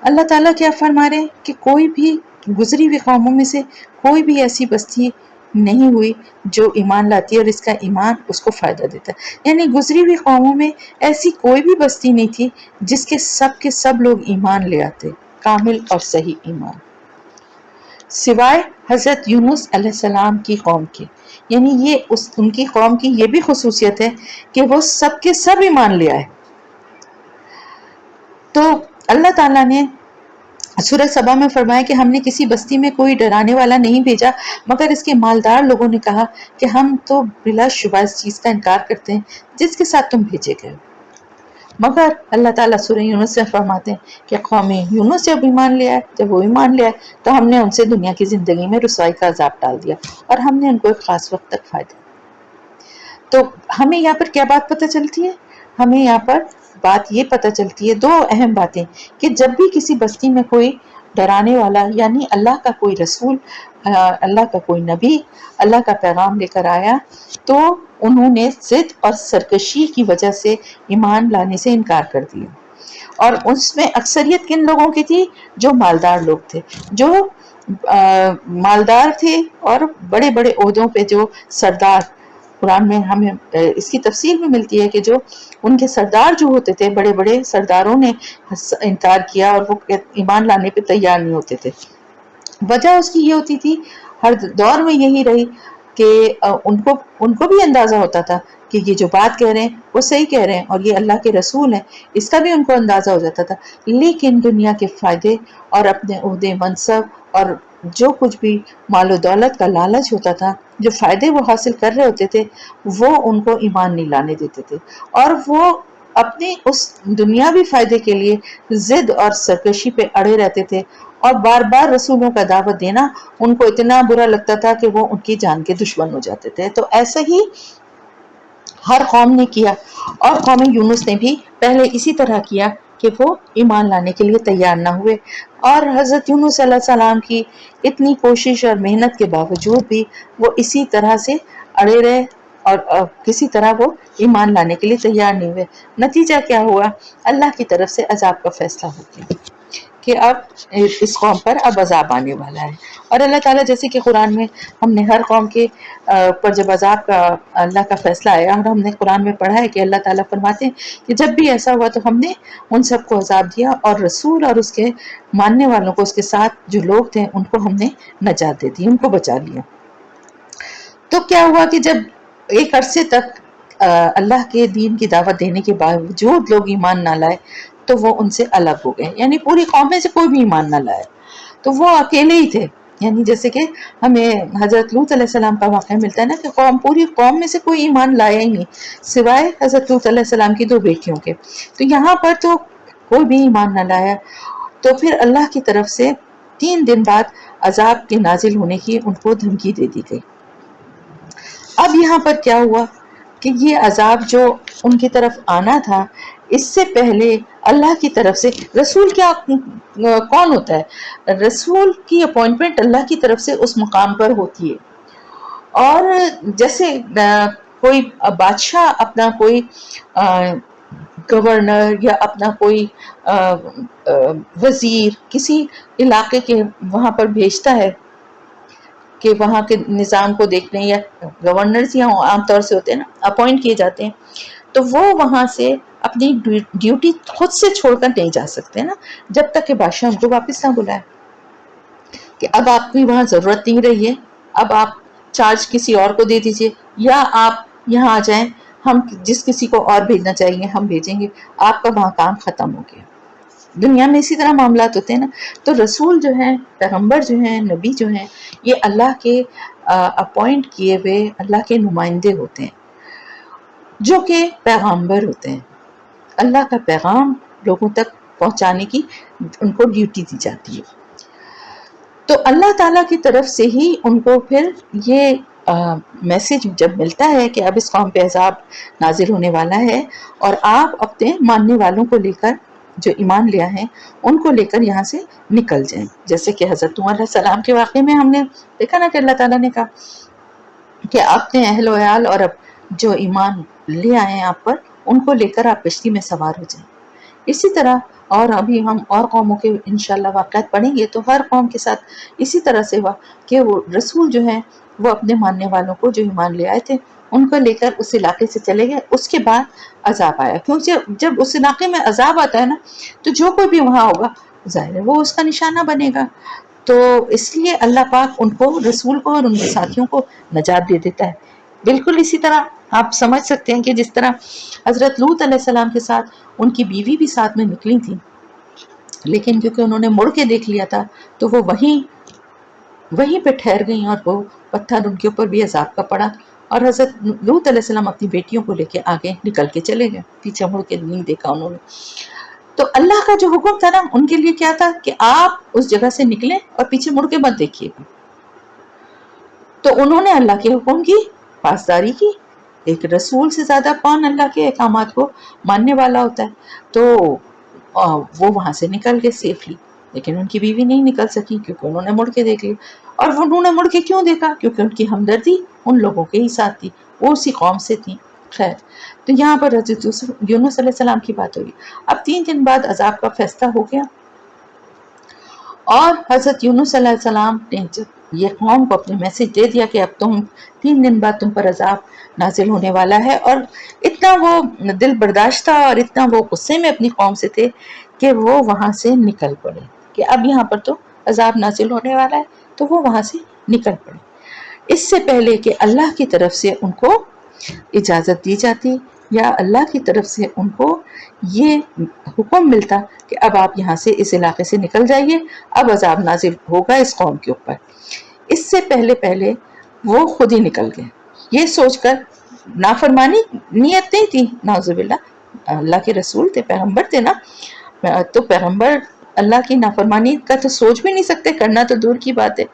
اللہ تعالیٰ کیا فرما رہے ہیں کہ کوئی بھی گزری ہوئی قوموں میں سے کوئی بھی ایسی بستی نہیں ہوئی جو ایمان لاتی ہے اور اس کا ایمان اس کو فائدہ دیتا ہے، یعنی گزری ہوئی قوموں میں ایسی کوئی بھی بستی نہیں تھی جس کے سب لوگ ایمان لے آتے، کامل اور صحیح ایمان، سوائے حضرت یونس علیہ السلام کی قوم کے۔ یعنی یہ ان کی قوم کی یہ بھی خصوصیت ہے کہ وہ سب کے سب ایمان لے آئے۔ تو اللہ تعالیٰ نے سورہ سبا میں فرمایا کہ ہم نے کسی بستی میں کوئی ڈرانے والا نہیں بھیجا مگر اس کے مالدار لوگوں نے کہا کہ ہم تو بلا شبہ اس چیز کا انکار کرتے ہیں جس کے ساتھ تم بھیجے گئے۔ مگر اللہ تعالیٰ سورہ یونس میں فرماتے ہیں کہ قوم یونس جب وہ ایمان لے آئے تو ہم نے ان سے دنیا کی زندگی میں رسوائی کا عذاب ڈال دیا اور ہم نے ان کو ایک خاص وقت تک فائدہ۔ تو ہمیں یہاں پر کیا بات پتہ چلتی ہے؟ ہمیں یہاں پر بات یہ پتہ چلتی ہے، دو اہم باتیں، کہ جب بھی کسی بستی میں کوئی ڈرانے والا یعنی اللہ کا کوئی رسول، اللہ کا کوئی نبی اللہ کا پیغام لے کر آیا تو انہوں نے ضد اور سرکشی کی وجہ سے ایمان لانے سے انکار کر دیا، اور اس میں اکثریت کن لوگوں کی تھی؟ جو مالدار لوگ تھے، جو مالدار تھے اور بڑے بڑے عہدوں پہ جو سردار، قرآن میں ہمیں اس کی تفصیل بھی ملتی ہے کہ جو ان کے سردار جو ہوتے تھے، بڑے بڑے سرداروں نے انکار کیا اور وہ ایمان لانے پہ تیار نہیں ہوتے تھے۔ وجہ اس کی یہ ہوتی تھی، ہر دور میں یہی رہی کہ ان کو بھی اندازہ ہوتا تھا کہ یہ جو بات کہہ رہے ہیں وہ صحیح کہہ رہے ہیں اور یہ اللہ کے رسول ہیں، اس کا بھی ان کو اندازہ ہو جاتا تھا، لیکن دنیا کے فائدے اور اپنے عہدے منصب اور جو کچھ بھی مال و دولت کا لالچ ہوتا تھا، جو فائدے وہ حاصل کر رہے ہوتے تھے، وہ ان کو ایمان نہیں لانے دیتے تھے، اور وہ اپنے اس دنیاوی فائدے کے لیے ضد اور سرکشی پہ اڑے رہتے تھے، اور بار بار رسولوں کا دعوت دینا ان کو اتنا برا لگتا تھا کہ وہ ان کی جان کے دشمن ہو جاتے تھے۔ تو ایسا ہی ہر قوم نے کیا، اور قوم یونس نے بھی پہلے اسی طرح کیا کہ وہ ایمان لانے کے لیے تیار نہ ہوئے، اور حضرت یونس علیہ السلام کی اتنی کوشش اور محنت کے باوجود بھی وہ اسی طرح سے اڑے رہے اور کسی طرح وہ ایمان لانے کے لیے تیار نہیں ہوئے۔ نتیجہ کیا ہوا؟ اللہ کی طرف سے عذاب کا فیصلہ ہو گیا کہ اب اس قوم پر اب عذاب آنے والا ہے، اور اللہ تعالیٰ جیسے کہ قرآن میں ہم نے ہر قوم کے پر جب عذاب کا اللہ کا فیصلہ آیا، اور ہم نے قرآن میں پڑھا ہے کہ اللہ تعالیٰ فرماتے ہیں کہ جب بھی ایسا ہوا تو ہم نے ان سب کو عذاب دیا، اور رسول اور اس کے ماننے والوں کو، اس کے ساتھ جو لوگ تھے ان کو ہم نے نجات دے دی، ان کو بچا لیا۔ تو کیا ہوا کہ جب ایک عرصے تک اللہ کے دین کی دعوت دینے کے باوجود لوگ ایمان نہ لائے تو وہ ان سے الگ ہو گئے، یعنی پوری قوم میں سے کوئی بھی ایمان نہ لائے، تو وہ اکیلے ہی تھے۔ یعنی جیسے کہ ہمیں حضرت لوط علیہ السلام کا واقعہ ملتا ہے نا کہ پوری قوم میں سے کوئی ایمان لایا ہی نہیں سوائے حضرت لوط علیہ السلام کی 2 بیٹیوں کے، تو یہاں پر تو کوئی بھی ایمان نہ لایا۔ تو پھر اللہ کی طرف سے 3 دن بعد عذاب کے نازل ہونے کی ان کو دھمکی دے دی گئی۔ اب یہاں پر کیا ہوا کہ یہ عذاب جو ان کی طرف آنا تھا، اس سے پہلے اللہ کی طرف سے رسول کون ہوتا ہے؟ رسول کی اپوائنٹمنٹ اللہ کی طرف سے اس مقام پر ہوتی ہے، اور جیسے کوئی بادشاہ اپنا کوئی گورنر یا اپنا کوئی وزیر کسی علاقے کے وہاں پر بھیجتا ہے کہ وہاں کے نظام کو دیکھنے، یا گورنرز یا عام طور سے ہوتے ہیں نا اپوائنٹ کیے جاتے ہیں، تو وہ وہاں سے اپنی ڈیوٹی خود سے چھوڑ کر نہیں جا سکتے نا جب تک کہ بادشاہ ان کو واپس نہ بلائے، کہ اب آپ کی وہاں ضرورت نہیں رہی ہے، اب آپ چارج کسی اور کو دے دیجئے، یا آپ یہاں آ جائیں، ہم جس کسی کو اور بھیجنا چاہیے ہم بھیجیں گے، آپ کا وہاں کام ختم ہو گیا۔ دنیا میں اسی طرح معاملات ہوتے ہیں نا۔ تو رسول جو ہیں، پیغمبر جو ہیں، نبی جو ہیں، یہ اللہ کے اپوائنٹ کیے ہوئے اللہ کے نمائندے ہوتے ہیں، جو کہ پیغمبر ہوتے ہیں۔ اللہ کا پیغام لوگوں تک پہنچانے کی ان کو ڈیوٹی دی جاتی ہے۔ تو اللہ تعالیٰ کی طرف سے ہی ان کو پھر یہ میسج جب ملتا ہے کہ اب اس قوم پہ عذاب نازل ہونے والا ہے، اور آپ اپنے ماننے والوں کو لے کر، جو ایمان لیا ہے ان کو لے کر یہاں سے نکل جائیں۔ جیسے کہ حضرت نوح علیہ السلام کے واقعے میں ہم نے دیکھا نا کہ اللہ تعالیٰ نے کہا کہ اپنے اہل و عیال اور اب جو ایمان لے آئے ہیں آپ پر، ان کو لے کر آپ کشتی میں سوار ہو جائیں۔ اسی طرح اور ابھی ہم اور قوموں کے انشاءاللہ واقعات پڑھیں گے، تو ہر قوم کے ساتھ اسی طرح سے ہوا کہ وہ رسول جو ہیں وہ اپنے ماننے والوں کو جو ایمان لے آئے تھے ان کو لے کر اس علاقے سے چلے گئے۔ اس کے بعد عذاب آیا، کیونکہ جب اس علاقے میں عذاب آتا ہے نا تو جو کوئی بھی وہاں ہوگا ظاہر ہے وہ اس کا نشانہ بنے گا، تو اس لیے اللہ پاک ان کو، رسول کو اور ان کے ساتھیوں کو نجات دے دیتا ہے۔ بالکل اسی طرح آپ سمجھ سکتے ہیں کہ جس طرح حضرت لوط علیہ السلام کے ساتھ ان کی بیوی بھی ساتھ میں نکلی تھی، لیکن کیونکہ انہوں نے مڑ کے دیکھ لیا تھا تو وہ وہیں پہ ٹھہر گئیں، اور وہ پتھر ان کے اوپر بھی عذاب کا پڑا، اور حضرت لوط علیہ السلام اپنی بیٹیوں کو لے کے آگے نکل کے چلے گئے، پیچھے مڑ کے نہیں دیکھا انہوں نے۔ تو اللہ کا جو حکم تھا نا ان کے لیے کیا تھا کہ آپ اس جگہ سے نکلیں اور پیچھے مڑ کے مت دیکھیے گا، تو انہوں نے اللہ کے حکم کی پاسداری کی۔ ایک رسول سے زیادہ کون اللہ کے احکامات کو ماننے والا ہوتا ہے، تو وہ وہاں سے نکل گئے سیفلی، لیکن ان کی بیوی نہیں نکل سکی کیونکہ انہوں نے مڑ کے دیکھ لیا۔ اور انہوں نے مڑ کے کیوں دیکھا؟ کیونکہ ان کی ہمدردی ان لوگوں کے ہی ساتھ تھی، وہ اسی قوم سے تھی۔ خیر، تو یہاں پر حضرت یونس علیہ السلام کی بات ہوئی۔ اب 3 دن بعد عذاب کا فیصلہ ہو گیا، اور حضرت یونس علیہ السلام نے جب یہ قوم کو اپنے میسج دے دیا کہ اب 3 دن بعد تم پر عذاب نازل ہونے والا ہے، اور اتنا وہ دل برداشت تھا اور اتنا وہ غصے میں اپنی قوم سے تھے کہ وہ وہاں سے نکل پڑے کہ اب یہاں پر تو عذاب نازل ہونے والا ہے، تو وہ وہاں سے نکل پڑے اس سے پہلے کہ اللہ کی طرف سے ان کو اجازت دی جاتی، یا اللہ کی طرف سے ان کو یہ حکم ملتا کہ اب آپ یہاں سے اس علاقے سے نکل جائیے، اب عذاب نازل ہوگا اس قوم کے اوپر۔ اس سے پہلے وہ خود ہی نکل گئے، یہ سوچ کر نافرمانی نیت نہیں تھی، نعوذ باللہ، اللہ کے رسول تھے، پیغمبر تھے نا، تو پیغمبر اللہ کی نافرمانی کا تو سوچ بھی نہیں سکتے، کرنا تو دور کی بات ہے۔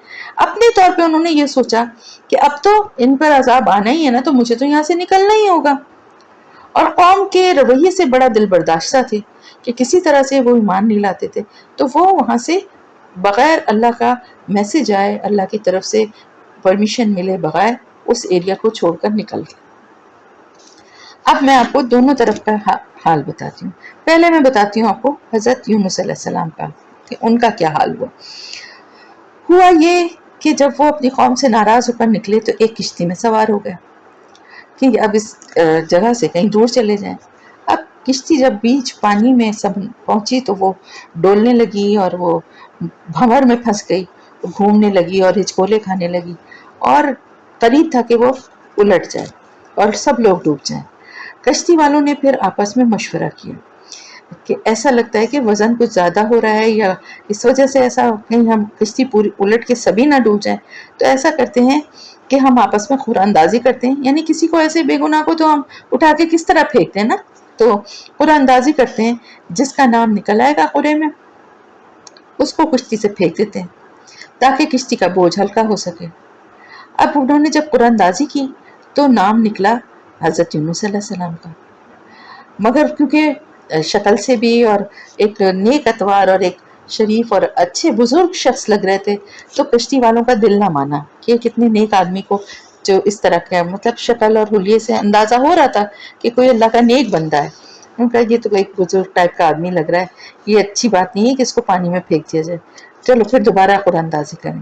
اپنے طور پہ انہوں نے یہ سوچا کہ اب تو ان پر عذاب آنا ہی ہے نا، تو مجھے تو یہاں سے نکلنا ہی ہوگا، اور قوم کے رویے سے بڑا دل برداشتہ تھے کہ کسی طرح سے وہ ایمان نہیں لاتے تھے، تو وہ وہاں سے بغیر اللہ کا میسج آئے، اللہ کی طرف سے پرمیشن ملے بغیر اس ایریا کو چھوڑ کر نکل گئے۔ اب میں آپ کو دونوں طرف کا حال بتاتی ہوں۔ پہلے میں بتاتی ہوں آپ کو حضرت یونس علیہ السلام کا کہ ان کا کیا حال ہوا یہ کہ جب وہ اپنی قوم سے ناراض ہو کر نکلے تو ایک کشتی میں سوار ہو گیا کہ اب اس جگہ سے کہیں دور چلے جائیں۔ اب کشتی جب بیچ پانی میں سب پہنچی تو وہ ڈولنے لگی اور وہ بھنور میں پھنس گئی، گھومنے لگی اور ہچکولے کھانے لگی، اور قریب تھا کہ وہ الٹ جائے اور سب لوگ ڈوب جائیں۔ کشتی والوں نے پھر آپس میں مشورہ کیا کہ ایسا لگتا ہے کہ وزن کچھ زیادہ ہو رہا ہے، یا اس وجہ سے ایسا کہیں ہم کشتی پوری الٹ کے سبھی نہ ڈوب جائیں، تو ایسا کرتے ہیں کہ ہم آپس میں قرآن اندازی کرتے ہیں، یعنی کسی کو ایسے بے گناہ کو تو ہم اٹھا کے کس طرح پھینکتے ہیں نا، تو قرآن اندازی کرتے ہیں، جس کا نام نکل آئے گا قرے میں اس کو کشتی سے پھینک دیتے ہیں تاکہ کشتی کا بوجھ ہلکا ہو سکے۔ اب انہوں نے جب قرآن اندازی کی تو نام نکلا حضرت یونس علیہ السلام کا، مگر کیونکہ شکل سے بھی اور ایک نیک اتوار اور ایک شریف اور اچھے بزرگ شخص لگ رہے تھے، تو کشتی والوں کا دل نہ مانا کہ کتنے نیک آدمی کو جو اس طرح کا، مطلب شکل اور حلیے سے اندازہ ہو رہا تھا کہ کوئی اللہ کا نیک بندہ ہے۔ ان کا یہ تو ایک بزرگ ٹائپ کا آدمی لگ رہا ہے، یہ اچھی بات نہیں ہے کہ اس کو پانی میں پھینک دیا جائے، چلو پھر دوبارہ قرآن اندازی کریں۔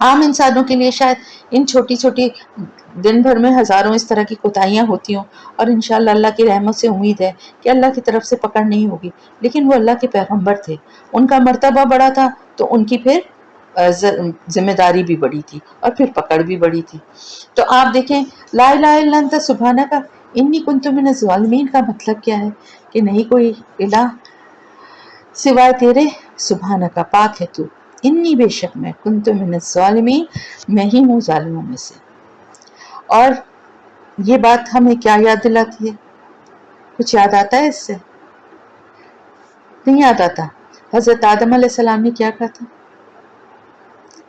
عام انسانوں کے لیے شاید ان چھوٹی چھوٹی دن بھر میں ہزاروں اس طرح کی کوتاہیاں ہوتی ہوں، اور انشاءاللہ اللہ کی رحمت سے امید ہے کہ اللہ کی طرف سے پکڑ نہیں ہوگی، لیکن وہ اللہ کے پیغمبر تھے، ان کا مرتبہ بڑا تھا، تو ان کی پھر ذمہ داری بھی بڑی تھی اور پھر پکڑ بھی بڑی تھی۔ تو آپ دیکھیں لا الہ الا انت سبحانک انی کنت من الظالمین کا مطلب کیا ہے؟ کہ نہیں کوئی الہ سوائے تیرے، سبحانک پاک ہے تو، انی بے شک میں، کنت من الظالمین میں ہی ہوں ظالموں میں سے۔ اور یہ بات ہمیں کیا یاد دلاتی ہے؟ کچھ یاد آتا ہے اس سے؟ نہیں یاد آتا۔ حضرت آدم علیہ السلام نے کیا کہا تھا؟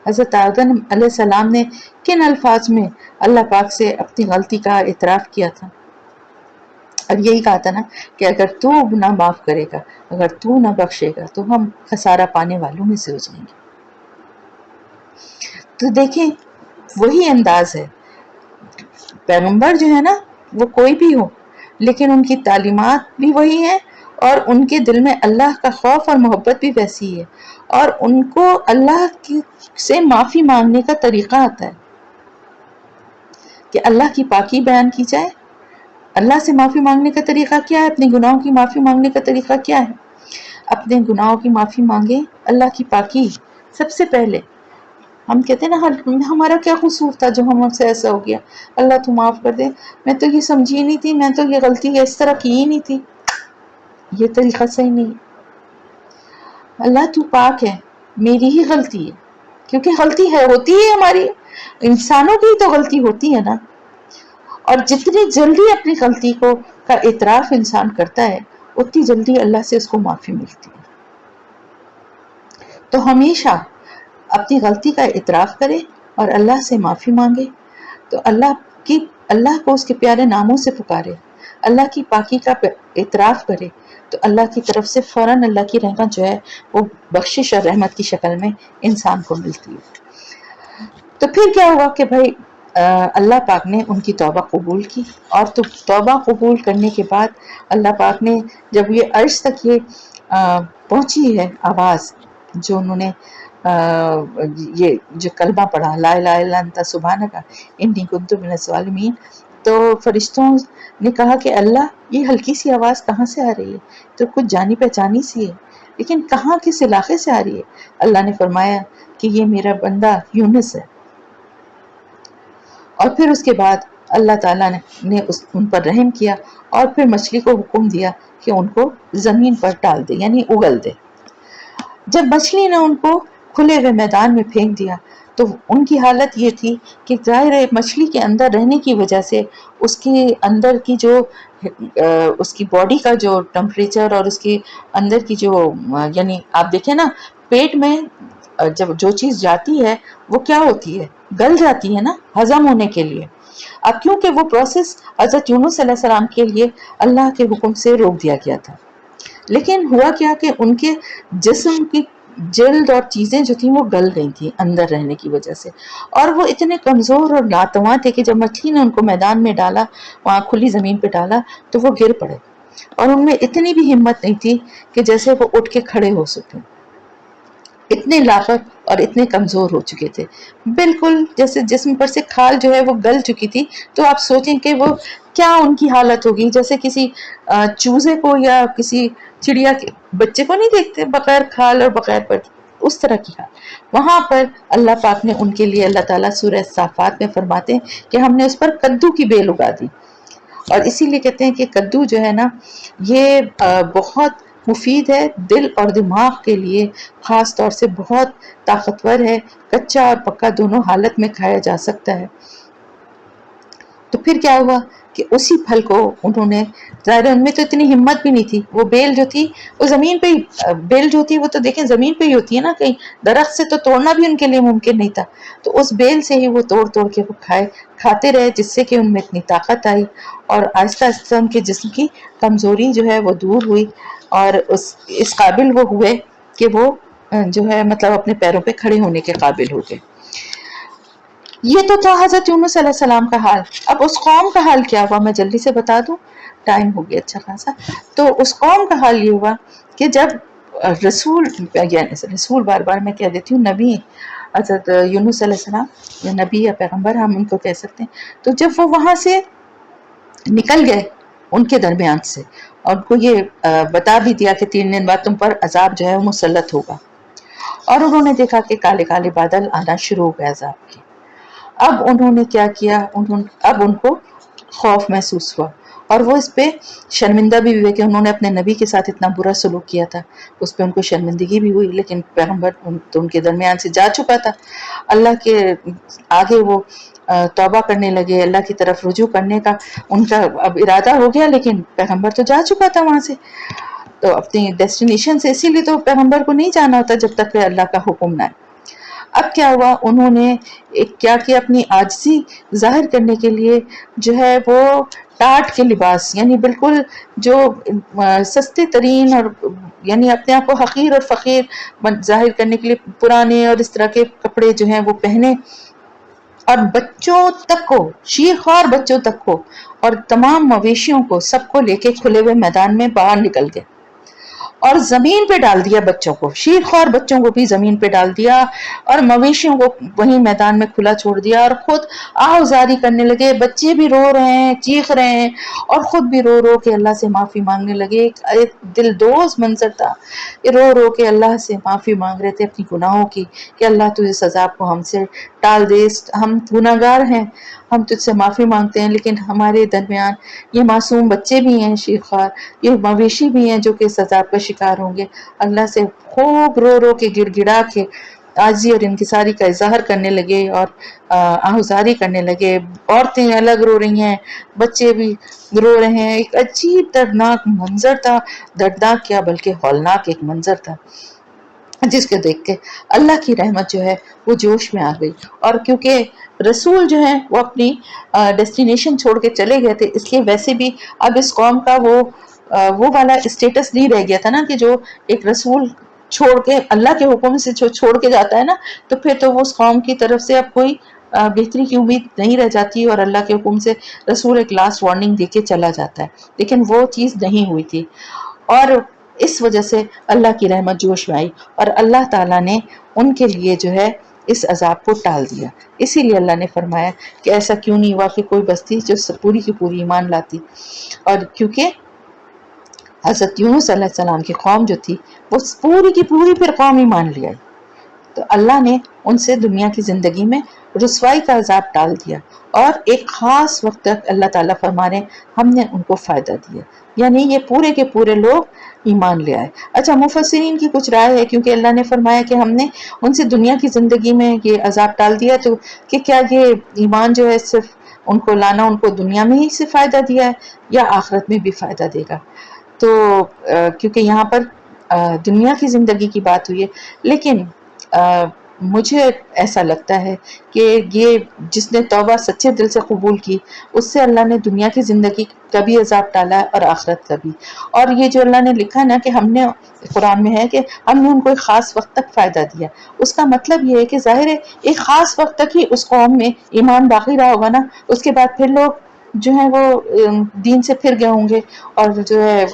حضرت آدم علیہ السلام نے کن الفاظ میں اللہ پاک سے اپنی غلطی کا اعتراف کیا تھا؟ اور یہی کہا تھا نا کہ اگر تو نہ معاف کرے گا، اگر تو نہ بخشے گا تو ہم خسارہ پانے والوں میں سے ہو جائیں گے۔ تو دیکھیں وہی انداز ہے، پیغمبر جو ہے نا وہ کوئی بھی ہو، لیکن ان کی تعلیمات بھی وہی ہیں، اور ان کے دل میں اللہ کا خوف اور محبت بھی ویسی ہے، اور ان کو اللہ سے معافی مانگنے کا طریقہ آتا ہے کہ اللہ کی پاکی بیان کی جائے۔ اللہ سے معافی مانگنے کا طریقہ کیا ہے؟ اپنے گناہوں کی معافی مانگنے کا طریقہ کیا ہے؟ اپنے گناہوں کی معافی مانگے، اللہ کی پاکی سب سے پہلے۔ ہم کہتے ہیں نا ہمارا کیا قصور تھا جو ہم سے ایسا ہو گیا، اللہ تو معاف کر دے، میں تو یہ سمجھی ہی نہیں تھی، میں تو یہ غلطی اس طرح کی ہی نہیں تھی۔ یہ طریقہ صحیح نہیں ہے۔ اللہ تو پاک ہے، میری ہی غلطی ہے، کیونکہ غلطی ہے ہوتی ہے ہماری، انسانوں کی تو غلطی ہوتی ہے نا، اور جتنی جلدی اپنی غلطی کا اعتراف انسان کرتا ہے اتنی جلدی اللہ سے اس کو معافی ملتی ہے۔ تو ہمیشہ اپنی غلطی کا اعتراف کرے اور اللہ سے معافی مانگے، تو اللہ کو اس کے پیارے ناموں سے پکارے، اللہ کی پاکی کا اعتراف کرے، تو اللہ کی طرف سے فوراً اللہ کی رحمت جو ہے وہ بخشش اور رحمت کی شکل میں انسان کو ملتی ہے۔ تو پھر کیا ہوا کہ بھائی اللہ پاک نے ان کی توبہ قبول کی، اور تو توبہ قبول کرنے کے بعد اللہ پاک نے جب یہ عرش تک یہ پہنچی ہے آواز جو انہوں نے یہ جو کلمہ پڑھا لا الہ الا انت سبحانک انی کنت من الظالمین، تو فرشتوں نے کہا کہ اللہ یہ ہلکی سی آواز کہاں سے آ رہی ہے؟ تو کچھ جانی پہچانی سی ہے، لیکن کہاں کس علاقے سے آ رہی ہے؟ اللہ نے فرمایا کہ یہ میرا بندہ یونس ہے۔ اور پھر اس کے بعد اللہ تعالیٰ نے ان پر رحم کیا، اور پھر مچھلی کو حکم دیا کہ ان کو زمین پر ڈال دے، یعنی اگل دے۔ جب مچھلی نے ان کو کھلے ہوئے میدان میں پھینک دیا تو ان کی حالت یہ تھی کہ ظاہر ہے مچھلی کے اندر رہنے کی وجہ سے اس کے اندر کی جو اس کی باڈی کا جو ٹمپریچر اور اس کے اندر کی جو یعنی آپ دیکھیں نا پیٹ میں جب جو چیز جاتی ہے وہ کیا ہوتی ہے؟ گل جاتی ہے نا ہضم ہونے کے لیے۔ اب کیونکہ وہ پروسیس حضرت یونس علیہ السلام کے لیے اللہ کے حکم سے روک دیا گیا تھا، لیکن ہوا کیا کہ ان کے جسم کی جلد اور چیزیں جو تھیں وہ گل گئی تھیں اندر رہنے کی وجہ سے، اور وہ اتنے کمزور اور ناتواں تھے کہ جب مچھلی نے ان کو میدان میں ڈالا، وہاں کھلی زمین پہ ڈالا، تو وہ گر پڑے، اور ان میں اتنی بھی ہمت نہیں تھی کہ جیسے وہ اٹھ کے کھڑے ہو سکیں، اتنے لاغر اور اتنے کمزور ہو چکے تھے، بالکل جیسے جسم پر سے کھال جو ہے وہ گل چکی تھی۔ تو آپ سوچیں کہ وہ کیا ان کی حالت ہوگی، جیسے کسی چوزے کو یا کسی چڑیا کے بچے کو نہیں دیکھتے بغیر کھال اور بغیر پر، اس طرح کی حال۔ وہاں پر اللہ پاک نے ان کے لیے، اللہ تعالیٰ سورہ صافات میں فرماتے ہیں کہ ہم نے اس پر کدو کی بیل اگا دی، اور اسی لیے کہتے ہیں کہ کدو جو ہے نا یہ بہت مفید ہے دل اور دماغ کے لیے، خاص طور سے بہت طاقتور ہے، کچا اور پکا دونوں حالت میں کھایا جا سکتا ہے۔ تو پھر کیا ہوا کہ اسی پھل کو انہوں نے، ظاہر ان میں تو اتنی ہمت بھی نہیں تھی، وہ بیل جو تھی وہ زمین پہ ہی، بیل جو تھی وہ تو دیکھیں زمین پہ ہی ہوتی ہے نا، کہیں درخت سے تو توڑنا بھی ان کے لیے ممکن نہیں تھا، تو اس بیل سے ہی وہ توڑ توڑ کے وہ کھاتے رہے، جس سے کہ ان میں اتنی طاقت آئی، اور آہستہ آہستہ ان کے جسم کی کمزوری جو ہے وہ دور ہوئی، اور اس قابل وہ ہوئے کہ وہ جو ہے مطلب اپنے پیروں پہ کھڑے ہونے کے قابل ہو گئے۔ یہ تو تھا حضرت یونس علیہ السلام کا حال۔ اب اس قوم کا حال کیا ہوا میں جلدی سے بتا دوں، ٹائم ہو گیا اچھا خاصا۔ تو اس قوم کا حال یہ ہوا کہ جب رسول بار بار میں کہہ دیتی ہوں نبی حضرت یونس علیہ السلام یا نبی یا پیغمبر ہم ان کو کہہ سکتے ہیں، تو جب وہ وہاں سے نکل گئے ان کے درمیان سے اور ان کو یہ بتا بھی دیا کہ 3 دن بعد تم پر عذاب جو ہے مسلط ہوگا، اور انہوں نے دیکھا کہ کالے کالے بادل آنا شروع ہو گئے عذاب کے، اب انہوں نے کیا کیا، اب ان کو خوف محسوس ہوا، اور وہ اس پہ شرمندہ بھی ہوئے کہ انہوں نے اپنے نبی کے ساتھ اتنا برا سلوک کیا تھا، اس پہ ان کو شرمندگی بھی ہوئی، لیکن پیغمبر تو ان کے درمیان سے جا چکا تھا، اللہ کے آگے وہ توبہ کرنے لگے، اللہ کی طرف رجوع کرنے کا ان کا اب ارادہ ہو گیا، لیکن پیغمبر تو جا چکا تھا وہاں سے تو اپنی ڈیسٹینیشن سے، اسی لیے تو پیغمبر کو نہیں جانا ہوتا جب تک کہ اللہ کا حکم نہ آئے۔ اب کیا ہوا، انہوں نے کیا کیا، اپنی عاجزی ظاہر کرنے کے لیے جو ہے وہ ٹاٹ کے لباس، یعنی بالکل جو سستے ترین اور یعنی اپنے آپ کو حقیر اور فقیر ظاہر کرنے کے لیے پرانے اور اس طرح کے کپڑے جو ہیں وہ پہنے، اور بچوں تک کو، شیر خوار بچوں تک کو اور تمام مویشیوں کو سب کو لے کے کھلے ہوئے میدان میں باہر نکل گئے اور زمین پہ ڈال دیا بچوں کو، شیر خوار بچوں کو بھی زمین پہ ڈال دیا اور مویشیوں کو وہیں میدان میں کھلا چھوڑ دیا، اور خود آہوزاری کرنے لگے، بچے بھی رو رہے ہیں، چیخ رہے ہیں، اور خود بھی رو رو کے اللہ سے معافی مانگنے لگے۔ ایک دل دوز منظر تھا، رو رو کے اللہ سے معافی مانگ رہے تھے اپنی گناہوں کی کہ اللہ تو اس عذاب کو ہم سے ٹال دے، ہم گناہگار ہیں، ہم تجھ سے معافی مانگتے ہیں، لیکن ہمارے درمیان یہ معصوم بچے بھی ہیں شیر خوار، یہ مویشی بھی ہیں جو کہ اس عذاب کا شکار ہوں گے۔ اللہ سے خوب رو رو کے گڑ گڑا کے عاجزی اور انکساری کا اظہار کرنے لگے اور آہوزاری کرنے لگے، عورتیں الگ رو رہی ہیں، بچے بھی رو رہے ہیں، ایک عجیب دردناک منظر تھا، دردناک کیا بلکہ ہولناک ایک منظر تھا، جس کو دیکھ کے اللہ کی رحمت جو ہے وہ جوش میں آ گئی، اور کیونکہ رسول جو ہیں وہ اپنی ڈیسٹینیشن چھوڑ کے چلے گئے تھے، اس لیے ویسے بھی اب اس قوم کا وہ والا اسٹیٹس نہیں رہ گیا تھا نا کہ جو ایک رسول چھوڑ کے اللہ کے حکم سے چھوڑ کے جاتا ہے نا، تو پھر تو وہ اس قوم کی طرف سے اب کوئی بہتری کی امید نہیں رہ جاتی، اور اللہ کے حکم سے رسول ایک لاسٹ وارننگ دے کے چلا جاتا ہے، لیکن وہ چیز نہیں ہوئی تھی، اور اس وجہ سے اللہ کی رحمت جوش میں آئی اور اللہ تعالیٰ نے ان کے لیے جو ہے اس عذاب کو ٹال دیا۔ اسی لیے اللہ نے فرمایا کہ ایسا کیوں نہیں ہوا کہ کوئی بستی جو پوری کی پوری ایمان لاتی، اور کیونکہ حضرت یونس علیہ السلام کی قوم جو تھی وہ پوری کی پوری پھر قوم ایمان لے آئی، تو اللہ نے ان سے دنیا کی زندگی میں رسوائی کا عذاب ٹال دیا، اور ایک خاص وقت تک اللہ تعالیٰ فرما رہے ہیں ہم نے ان کو فائدہ دیا، یعنی یہ پورے کے پورے لوگ ایمان لے آئے۔ اچھا، مفسرین کی کچھ رائے ہے، کیونکہ اللہ نے فرمایا کہ ہم نے ان سے دنیا کی زندگی میں یہ عذاب ٹال دیا، تو کہ کیا یہ ایمان جو ہے صرف ان کو لانا ان کو دنیا میں ہی سے فائدہ دیا ہے یا آخرت میں بھی فائدہ دے گا؟ تو کیونکہ یہاں پر دنیا کی زندگی کی بات ہوئی ہے، لیکن مجھے ایسا لگتا ہے کہ یہ جس نے توبہ سچے دل سے قبول کی اس سے اللہ نے دنیا کی زندگی کا بھی عذاب ٹالا ہے اور آخرت کا بھی، اور یہ جو اللہ نے لکھا نا کہ ہم نے قرآن میں ہے کہ ہم نے ان کو ایک خاص وقت تک فائدہ دیا، اس کا مطلب یہ ہے کہ ظاہر ہے ایک خاص وقت تک ہی اس قوم میں ایمان باقی رہا ہوگا نا، اس کے بعد پھر لوگ جو ہیں وہ دین سے پھر گئے ہوں گے، اور جو ہے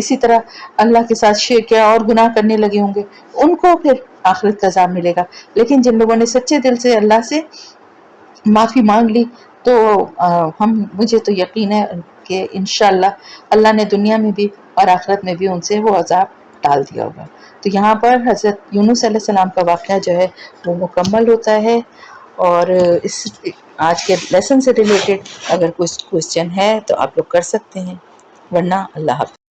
اسی طرح اللہ کے ساتھ شرک کیا اور گناہ کرنے لگے ہوں گے، ان کو پھر آخرت کا عذاب ملے گا، لیکن جن لوگوں نے سچے دل سے اللہ سے معافی مانگ لی تو مجھے تو یقین ہے کہ انشاءاللہ اللہ نے دنیا میں بھی اور آخرت میں بھی ان سے وہ عذاب ٹال دیا ہوگا۔ تو یہاں پر حضرت یونس علیہ السلام کا واقعہ جو ہے وہ مکمل ہوتا ہے، اور اس آج کے لیسن سے ریلیٹڈ اگر کوئی کوشچن ہے تو آپ لوگ کر سکتے ہیں، ورنہ اللہ حافظ۔